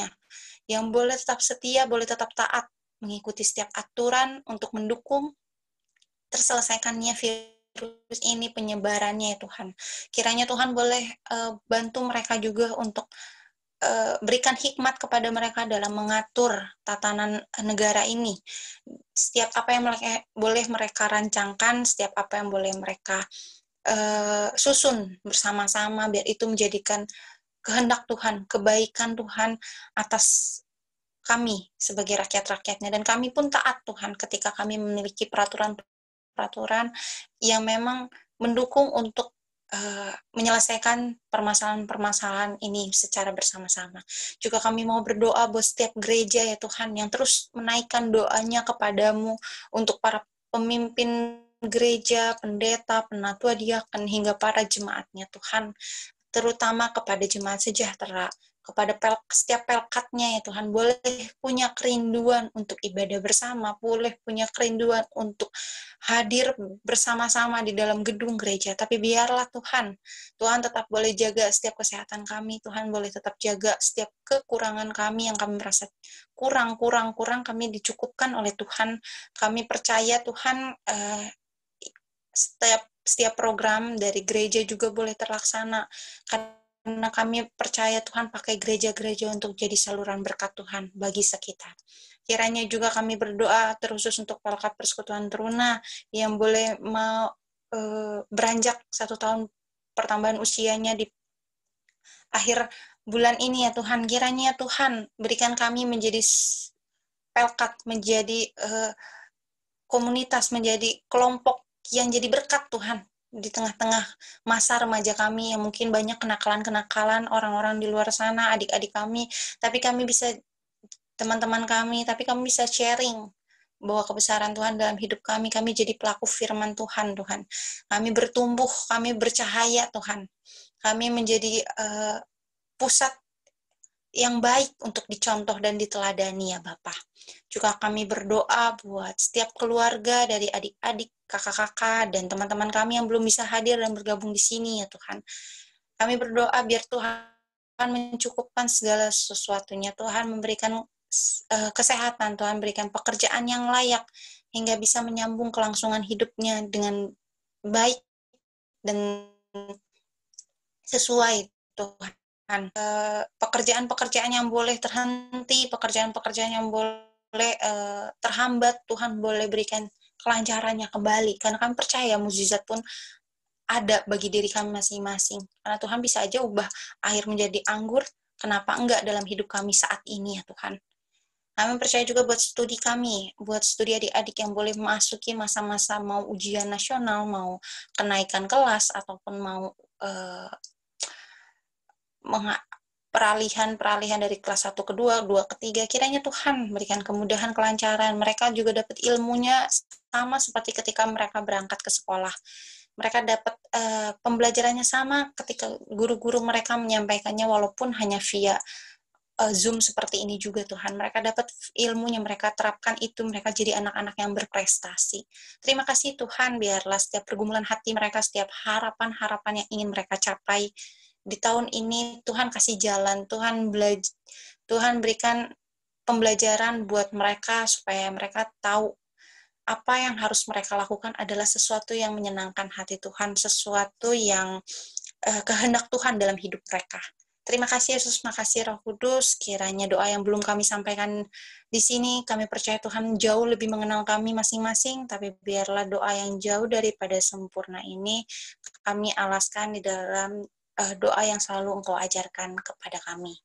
yang boleh tetap setia, boleh tetap taat, mengikuti setiap aturan untuk mendukung terselesaikannya virus ini, penyebarannya ya Tuhan. Kiranya Tuhan boleh bantu mereka juga untuk berikan hikmat kepada mereka dalam mengatur tatanan negara ini. Setiap apa yang boleh mereka rancangkan, setiap apa yang boleh mereka susun bersama-sama, biar itu menjadikan kehendak Tuhan, kebaikan Tuhan atas kami sebagai rakyat-rakyatnya. Dan kami pun taat Tuhan ketika kami memiliki peraturan yang memang mendukung untuk menyelesaikan permasalahan-permasalahan ini secara bersama-sama. Juga kami mau berdoa buat setiap gereja ya Tuhan, yang terus menaikkan doanya kepadamu untuk para pemimpin gereja, pendeta, penatua diaken, hingga para jemaatnya Tuhan, terutama kepada jemaat sejahtera. kepada setiap pelkatnya ya Tuhan, boleh punya kerinduan untuk ibadah bersama, boleh punya kerinduan untuk hadir bersama-sama di dalam gedung gereja. Tapi biarlah Tuhan tetap boleh jaga setiap kesehatan kami, Tuhan boleh tetap jaga setiap kekurangan kami yang kami merasa kurang, kami dicukupkan oleh Tuhan. Kami percaya Tuhan setiap program dari gereja juga boleh terlaksana, karena kami percaya Tuhan pakai gereja-gereja untuk jadi saluran berkat Tuhan bagi sekitar. Kiranya juga kami berdoa terkhusus untuk pelkat Persekutuan Teruna yang boleh mau beranjak 1 tahun pertambahan usianya di akhir bulan ini ya Tuhan. Kiranya Tuhan berikan kami menjadi pelkat, menjadi komunitas, menjadi kelompok yang jadi berkat Tuhan di tengah-tengah masa remaja kami yang mungkin banyak kenakalan-kenakalan orang-orang di luar sana, adik-adik kami, tapi kami bisa, teman-teman kami, tapi kami bisa sharing bahwa kebesaran Tuhan dalam hidup kami jadi pelaku firman Tuhan, Tuhan. Kami bertumbuh, kami bercahaya Tuhan. Kami menjadi pusat yang baik untuk dicontoh dan diteladani ya Bapa. Juga kami berdoa buat setiap keluarga dari adik-adik, kakak-kakak, dan teman-teman kami yang belum bisa hadir dan bergabung di sini ya Tuhan. Kami berdoa biar Tuhan mencukupkan segala sesuatunya. Tuhan memberikan kesehatan, Tuhan berikan pekerjaan yang layak, hingga bisa menyambung kelangsungan hidupnya dengan baik dan sesuai Tuhan. Pekerjaan-pekerjaan yang boleh terhenti, pekerjaan-pekerjaan yang boleh terhambat, Tuhan boleh berikan kelancarannya kembali. Karena kami percaya mukjizat pun ada bagi diri kami masing-masing. Karena Tuhan bisa aja ubah air menjadi anggur, kenapa enggak dalam hidup kami saat ini ya Tuhan. Kami percaya juga buat studi kami, buat studi adik-adik yang boleh memasuki masa-masa mau ujian nasional, mau kenaikan kelas, ataupun mau peralihan dari kelas 1 ke 2, 2 ke 3, kiranya Tuhan berikan kemudahan, kelancaran. Mereka juga dapat ilmunya sama seperti ketika mereka berangkat ke sekolah. Mereka dapat pembelajarannya sama ketika guru-guru mereka menyampaikannya, walaupun hanya via Zoom seperti ini juga Tuhan. Mereka dapat ilmunya, mereka terapkan itu, mereka jadi anak-anak yang berprestasi. Terima kasih Tuhan, biarlah setiap pergumulan hati mereka, setiap harapan-harapan yang ingin mereka capai di tahun ini, Tuhan kasih jalan, Tuhan berikan pembelajaran buat mereka supaya mereka tahu apa yang harus mereka lakukan adalah sesuatu yang menyenangkan hati Tuhan, sesuatu yang kehendak Tuhan dalam hidup mereka. Terima kasih Yesus, makasih Roh Kudus, kiranya doa yang belum kami sampaikan di sini, kami percaya Tuhan jauh lebih mengenal kami masing-masing, tapi biarlah doa yang jauh daripada sempurna ini kami alaskan di dalam doa yang selalu Engkau ajarkan kepada kami.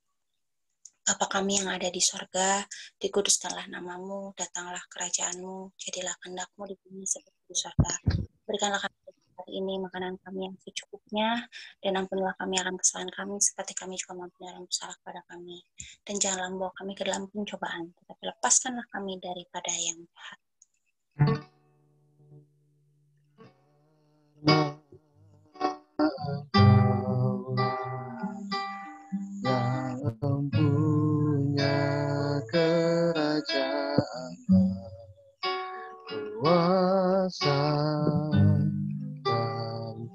Bapa kami yang ada di sorga, dikuduskanlah namamu, datanglah kerajaan-Mu, jadilah kehendak-Mu di bumi seperti di sorga. Berikanlah kami hari ini makanan kami yang secukupnya, dan ampunilah kami akan kesalahan kami, seperti kami juga mengampuni orang bersalah kepada kami. Dan janganlah membawa kami ke dalam pencobaan, tetapi lepaskanlah kami daripada yang jahat. Yang punya kerajaan, kuasa dan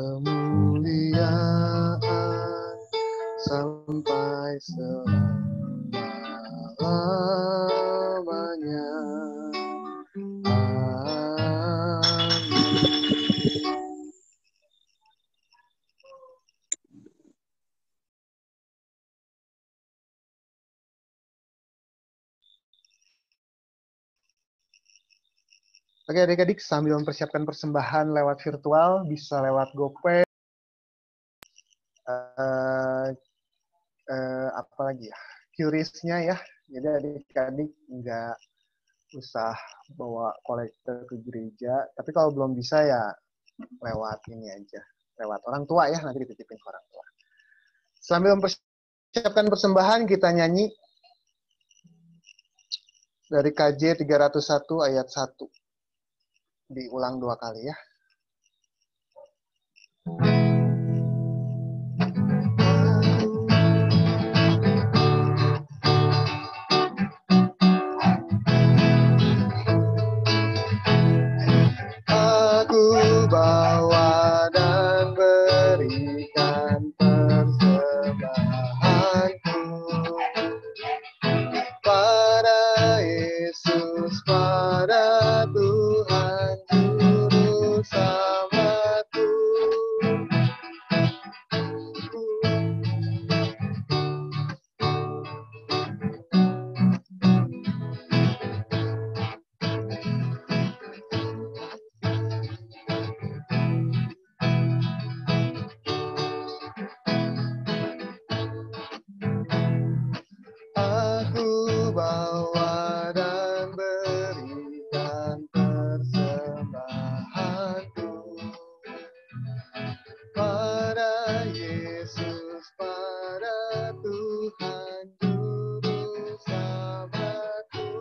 kemuliaan sampai selama-lamanya. Oke adik-adik, sambil mempersiapkan persembahan lewat virtual, bisa lewat GoPay, apa lagi ya, QRIS-nya ya. Jadi adik-adik nggak usah bawa kolektor ke gereja, tapi kalau belum bisa ya lewat ini aja, lewat orang tua ya, nanti dititipin ke orang tua. Sambil mempersiapkan persembahan, kita nyanyi dari KJ 301 ayat 1. Diulang 2 kali ya. Yesus pada Tuhan Juru Selamatku. Aku bawa dan berikan persembahanku pada Yesus, pada Tuhan Juru Selamatku.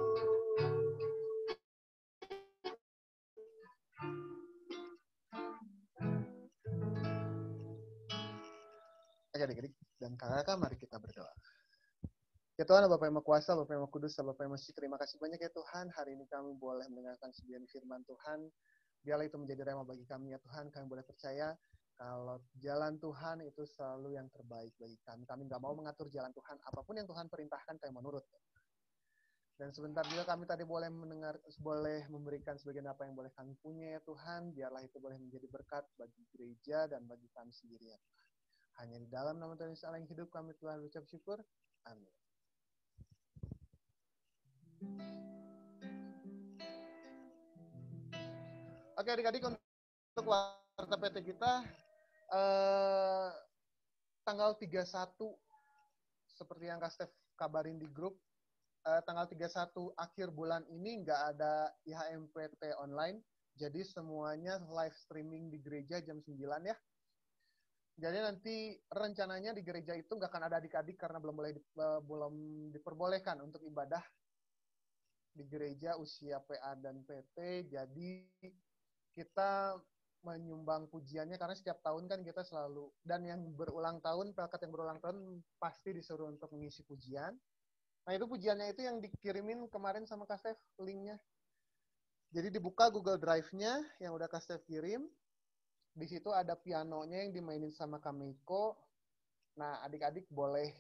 Adik-adik dan kakak, mari kita berdoa. Ya Tuhan, Bapak yang Maha Kuasa, Bapak yang Maha Kudus, Bapak yang Maha Suci, terima kasih banyak ya Tuhan. Hari ini kami boleh mendengarkan sebagian firman Tuhan. Biarlah itu menjadi rema bagi kami ya Tuhan. Kami boleh percaya kalau jalan Tuhan itu selalu yang terbaik bagi kami. Kami nggak mau mengatur jalan Tuhan. Apapun yang Tuhan perintahkan, kami menurut. Dan sebentar juga kami tadi boleh memberikan sebagian apa yang boleh kami punya ya Tuhan. Biarlah itu boleh menjadi berkat bagi gereja dan bagi kami sendiri ya Tuhan. Hanya di dalam nama Tuhan Yesus Allah yang hidup kami Tuhan ucap syukur. Amin. Oke adik-adik, untuk warta PT kita tanggal 31 seperti yang Kak Steph kabarin di grup, tanggal 31 akhir bulan ini nggak ada IHMPT online, jadi semuanya live streaming di gereja jam 9 ya. Jadi nanti rencananya di gereja itu nggak akan ada adik-adik karena belum diperbolehkan untuk ibadah di gereja usia PA dan PT. Jadi kita menyumbang pujiannya karena setiap tahun kan kita selalu, dan yang berulang tahun, pelkat yang berulang tahun pasti disuruh untuk mengisi pujian. Nah itu pujiannya itu yang dikirimin kemarin sama Kak Steph linknya. Jadi dibuka Google Drive-nya yang udah Kak Steph kirim. Di situ ada pianonya yang dimainin sama Kamiko. Nah adik-adik boleh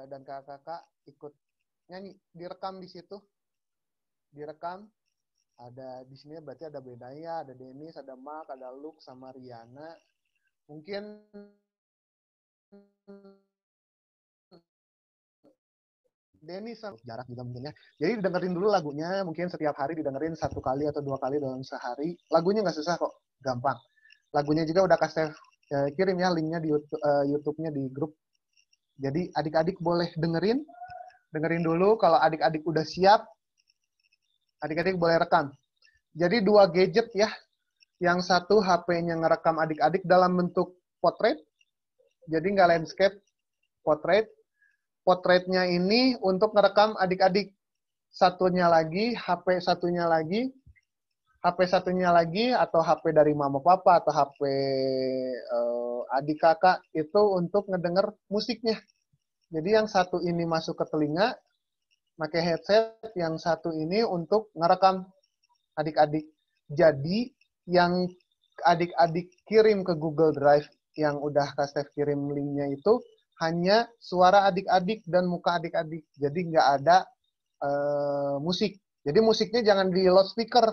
dan kakak-kakak ikut nyanyi, direkam di situ. Direkam, ada di sini berarti ada Benaya, ada Dennis, ada Mark, ada Luke, sama Riana. Mungkin Dennis jarak juga mungkin ya. Jadi dengerin dulu lagunya, mungkin setiap hari didengerin 1 kali atau 2 kali dalam sehari. Lagunya nggak susah kok, gampang. Lagunya juga udah kasih kirim ya linknya di YouTube-nya di grup. Jadi adik-adik boleh dengerin dulu. Kalau adik-adik udah siap, adik-adik boleh rekam. Jadi 2 gadget ya. Yang satu HP-nya ngerekam adik-adik dalam bentuk portrait. Jadi nggak landscape, portrait. Portraitnya ini untuk ngerekam adik-adik. Satunya lagi, HP satunya lagi, atau HP dari mama papa atau HP adik kakak itu untuk ngedenger musiknya. Jadi yang satu ini masuk ke telinga, pakai headset, yang satu ini untuk ngerekam adik-adik. Jadi yang adik-adik kirim ke Google Drive yang udah Kak Steph kirim linknya itu hanya suara adik-adik dan muka adik-adik. Jadi nggak ada musik. Jadi musiknya jangan di loudspeaker.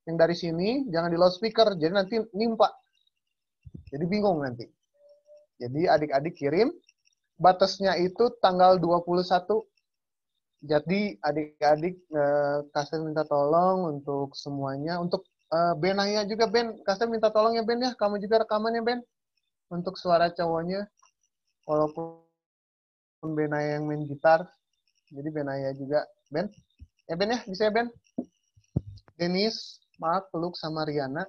Yang dari sini jangan di loudspeaker. Jadi nanti nimpa. Jadi bingung nanti. Jadi adik-adik kirim. Batasnya itu tanggal 21. Jadi adik-adik Kak Steph minta tolong untuk semuanya. Untuk Benaya juga, Ben. Kak Steph minta tolong ya, Ben ya. Kamu juga rekamannya, Ben. Untuk suara cowoknya. Walaupun Benaya yang main gitar. Jadi Benaya juga. Ben? Ya, Ben ya? Bisa ya, Ben? Dennis, Mark, Luke, sama Riana.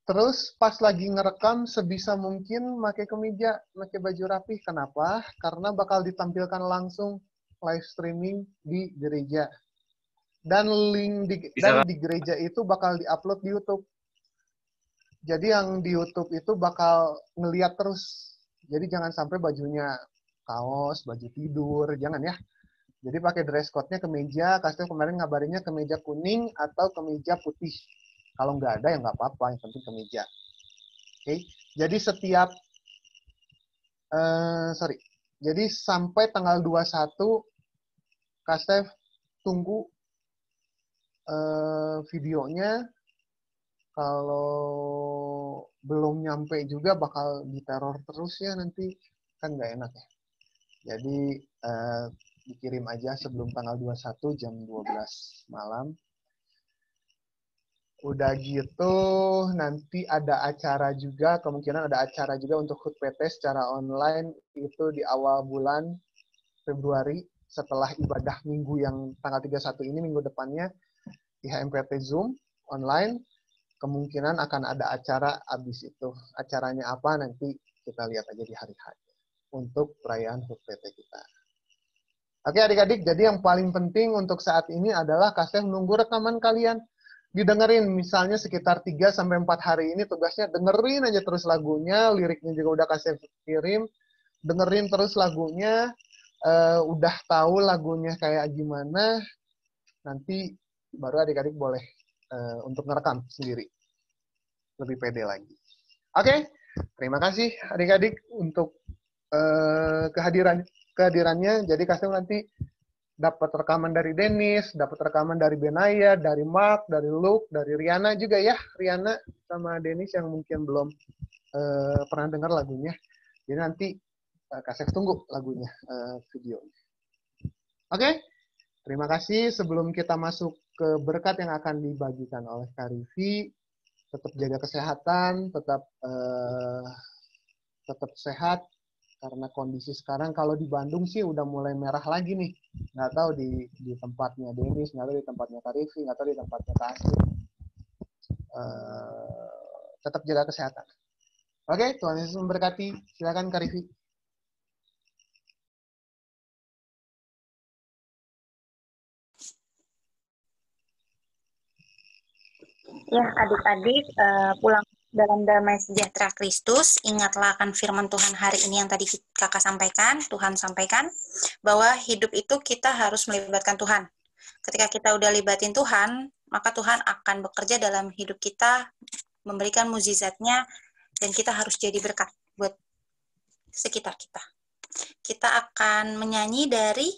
Terus pas lagi ngerekam sebisa mungkin pakai kemeja, pakai baju rapih. Kenapa? Karena bakal ditampilkan langsung live streaming di gereja. Dan link di gereja itu bakal diupload di YouTube. Jadi yang di YouTube itu bakal ngeliat terus. Jadi jangan sampai bajunya kaos, baju tidur, jangan ya. Jadi pakai dress code-nya kemeja. Kasih kemarin ngabarinnya kemeja kuning atau kemeja putih. Kalau nggak ada ya nggak apa-apa, yang penting kemeja. Oke. Jadi setiap Jadi sampai tanggal 21 Kak Steph tunggu videonya kalau belum nyampe juga bakal diteror terus ya nanti, kan nggak enak ya. Jadi dikirim aja sebelum tanggal 21 jam 12 malam. Udah gitu nanti ada acara juga, kemungkinan ada acara juga untuk HUT PT secara online itu di awal bulan Februari setelah ibadah minggu yang tanggal 31 ini, minggu depannya di HMPT Zoom online. Kemungkinan akan ada acara abis itu. Acaranya apa nanti kita lihat aja di hari-hari untuk perayaan HUT PT kita. Oke adik-adik, jadi yang paling penting untuk saat ini adalah Kasih menunggu rekaman kalian. Didengerin, misalnya sekitar 3-4 hari ini tugasnya dengerin aja terus lagunya, liriknya juga udah Kasih kirim, dengerin terus lagunya, udah tahu lagunya kayak gimana, nanti baru adik-adik boleh untuk ngerekam sendiri. Lebih pede lagi. Oke, terima kasih adik-adik untuk kehadirannya. Jadi Kasih nanti dapat rekaman dari Dennis, dapat rekaman dari Benaya, dari Mark, dari Luke, dari Riana juga ya. Riana sama Dennis yang mungkin belum pernah dengar lagunya. Jadi nanti Kasih tunggu lagunya, videonya. Oke, terima kasih. Sebelum kita masuk ke berkat yang akan dibagikan oleh Kak Rivi, tetap jaga kesehatan, tetap sehat, karena kondisi sekarang kalau di Bandung sih udah mulai merah lagi nih. Nggak tahu di tempatnya Denis, nggak tahu di tempatnya Kak Rivi, nggak tahu di tempatnya Kak Asli. Tetap jaga kesehatan. Oke, Tuhan Yesus memberkati. Silakan Kak Rivi. Ya, adik-adik, pulang dalam damai sejahtera Kristus, ingatlah akan firman Tuhan hari ini yang tadi kakak sampaikan, Tuhan sampaikan, bahwa hidup itu kita harus melibatkan Tuhan. Ketika kita udah libatin Tuhan, maka Tuhan akan bekerja dalam hidup kita, memberikan mukjizatnya, dan kita harus jadi berkat buat sekitar kita. Kita akan menyanyi dari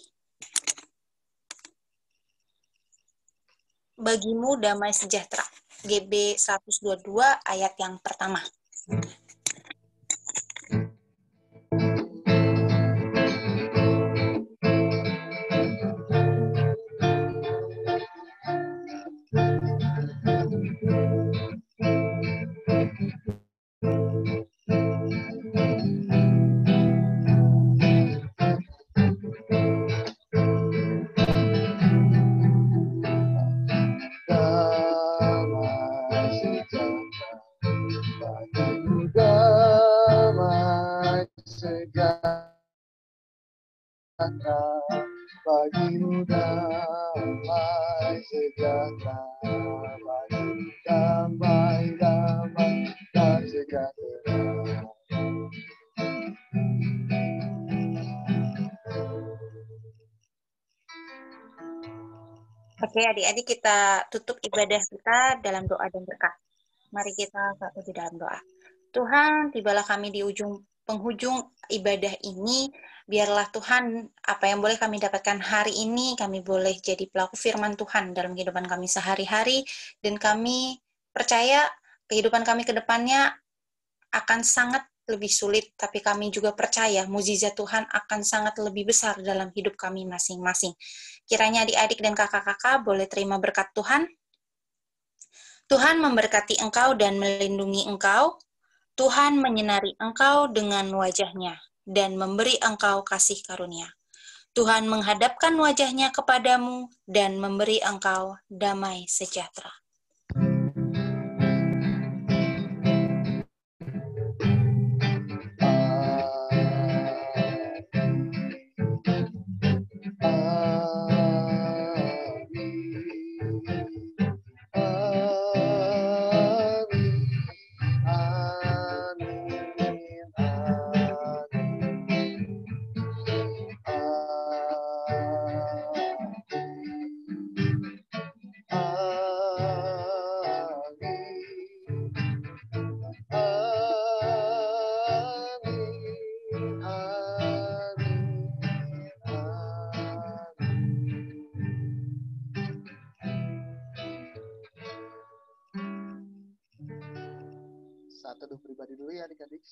Bagimu Damai Sejahtera. GB 122 ayat yang pertama. Bagimu damai sejahtera, bagimu damai dan sejahtera. Oke, adik-adik, kita tutup ibadah kita dalam doa dan berkat. Mari kita satu di dalam doa. Tuhan, tibalah kami di penghujung ibadah ini. Biarlah Tuhan, apa yang boleh kami dapatkan hari ini, kami boleh jadi pelaku firman Tuhan dalam kehidupan kami sehari-hari, dan kami percaya kehidupan kami ke depannya akan sangat lebih sulit, tapi kami juga percaya mukjizat Tuhan akan sangat lebih besar dalam hidup kami masing-masing. Kiranya adik-adik dan kakak-kakak boleh terima berkat Tuhan. Tuhan memberkati engkau dan melindungi engkau. Tuhan menyinari engkau dengan wajah-Nya dan memberi engkau kasih karunia. Tuhan menghadapkan wajah-Nya kepadamu dan memberi engkau damai sejahtera. saat teduh pribadi dulu ya adik-adik.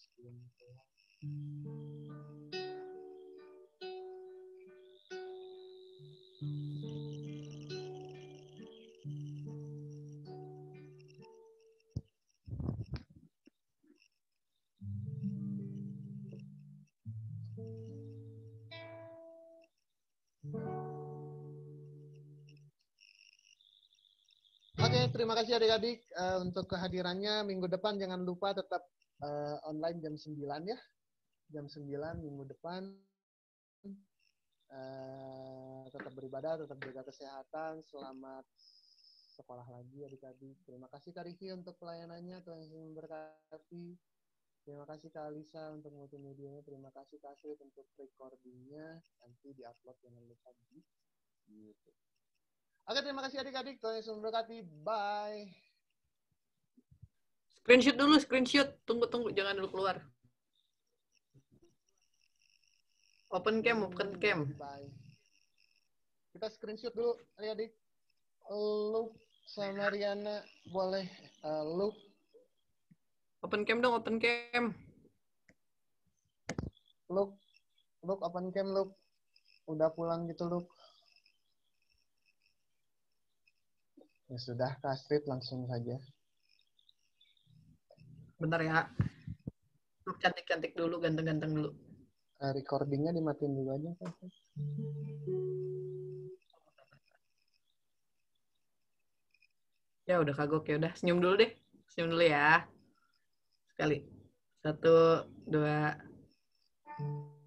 Oke, terima kasih adik-adik untuk kehadirannya. Minggu depan jangan lupa tetap online jam 9 ya. Jam 9 minggu depan. Tetap beribadah, tetap jaga kesehatan. Selamat sekolah lagi adik-adik. Terima kasih Kak Riki untuk pelayanannya. Tuhan Yesus memberkati. Terima kasih Kak Alisa untuk multimedianya. Terima kasih Kak Srit untuk recordingnya. Nanti diupload jangan lupa di YouTube. Oke, terima kasih adik-adik. Tuhan Yesus memberkati. Bye. Screenshot dulu, screenshot. Tunggu, jangan dulu keluar. Open cam. Bye. Kita screenshot dulu, adik-adik. Luke sama Riana boleh. Luke. Open cam dong, open cam. Luke, open cam, Luke. Udah pulang gitu, Luke. Ya sudah, Kak Astrid langsung saja. Bentar ya. Cantik-cantik dulu, ganteng-ganteng dulu. Recordingnya dimatiin dulu aja, Kak. Ya udah kagok, ya udah. Senyum dulu deh. Senyum dulu ya. Sekali. 1, 2.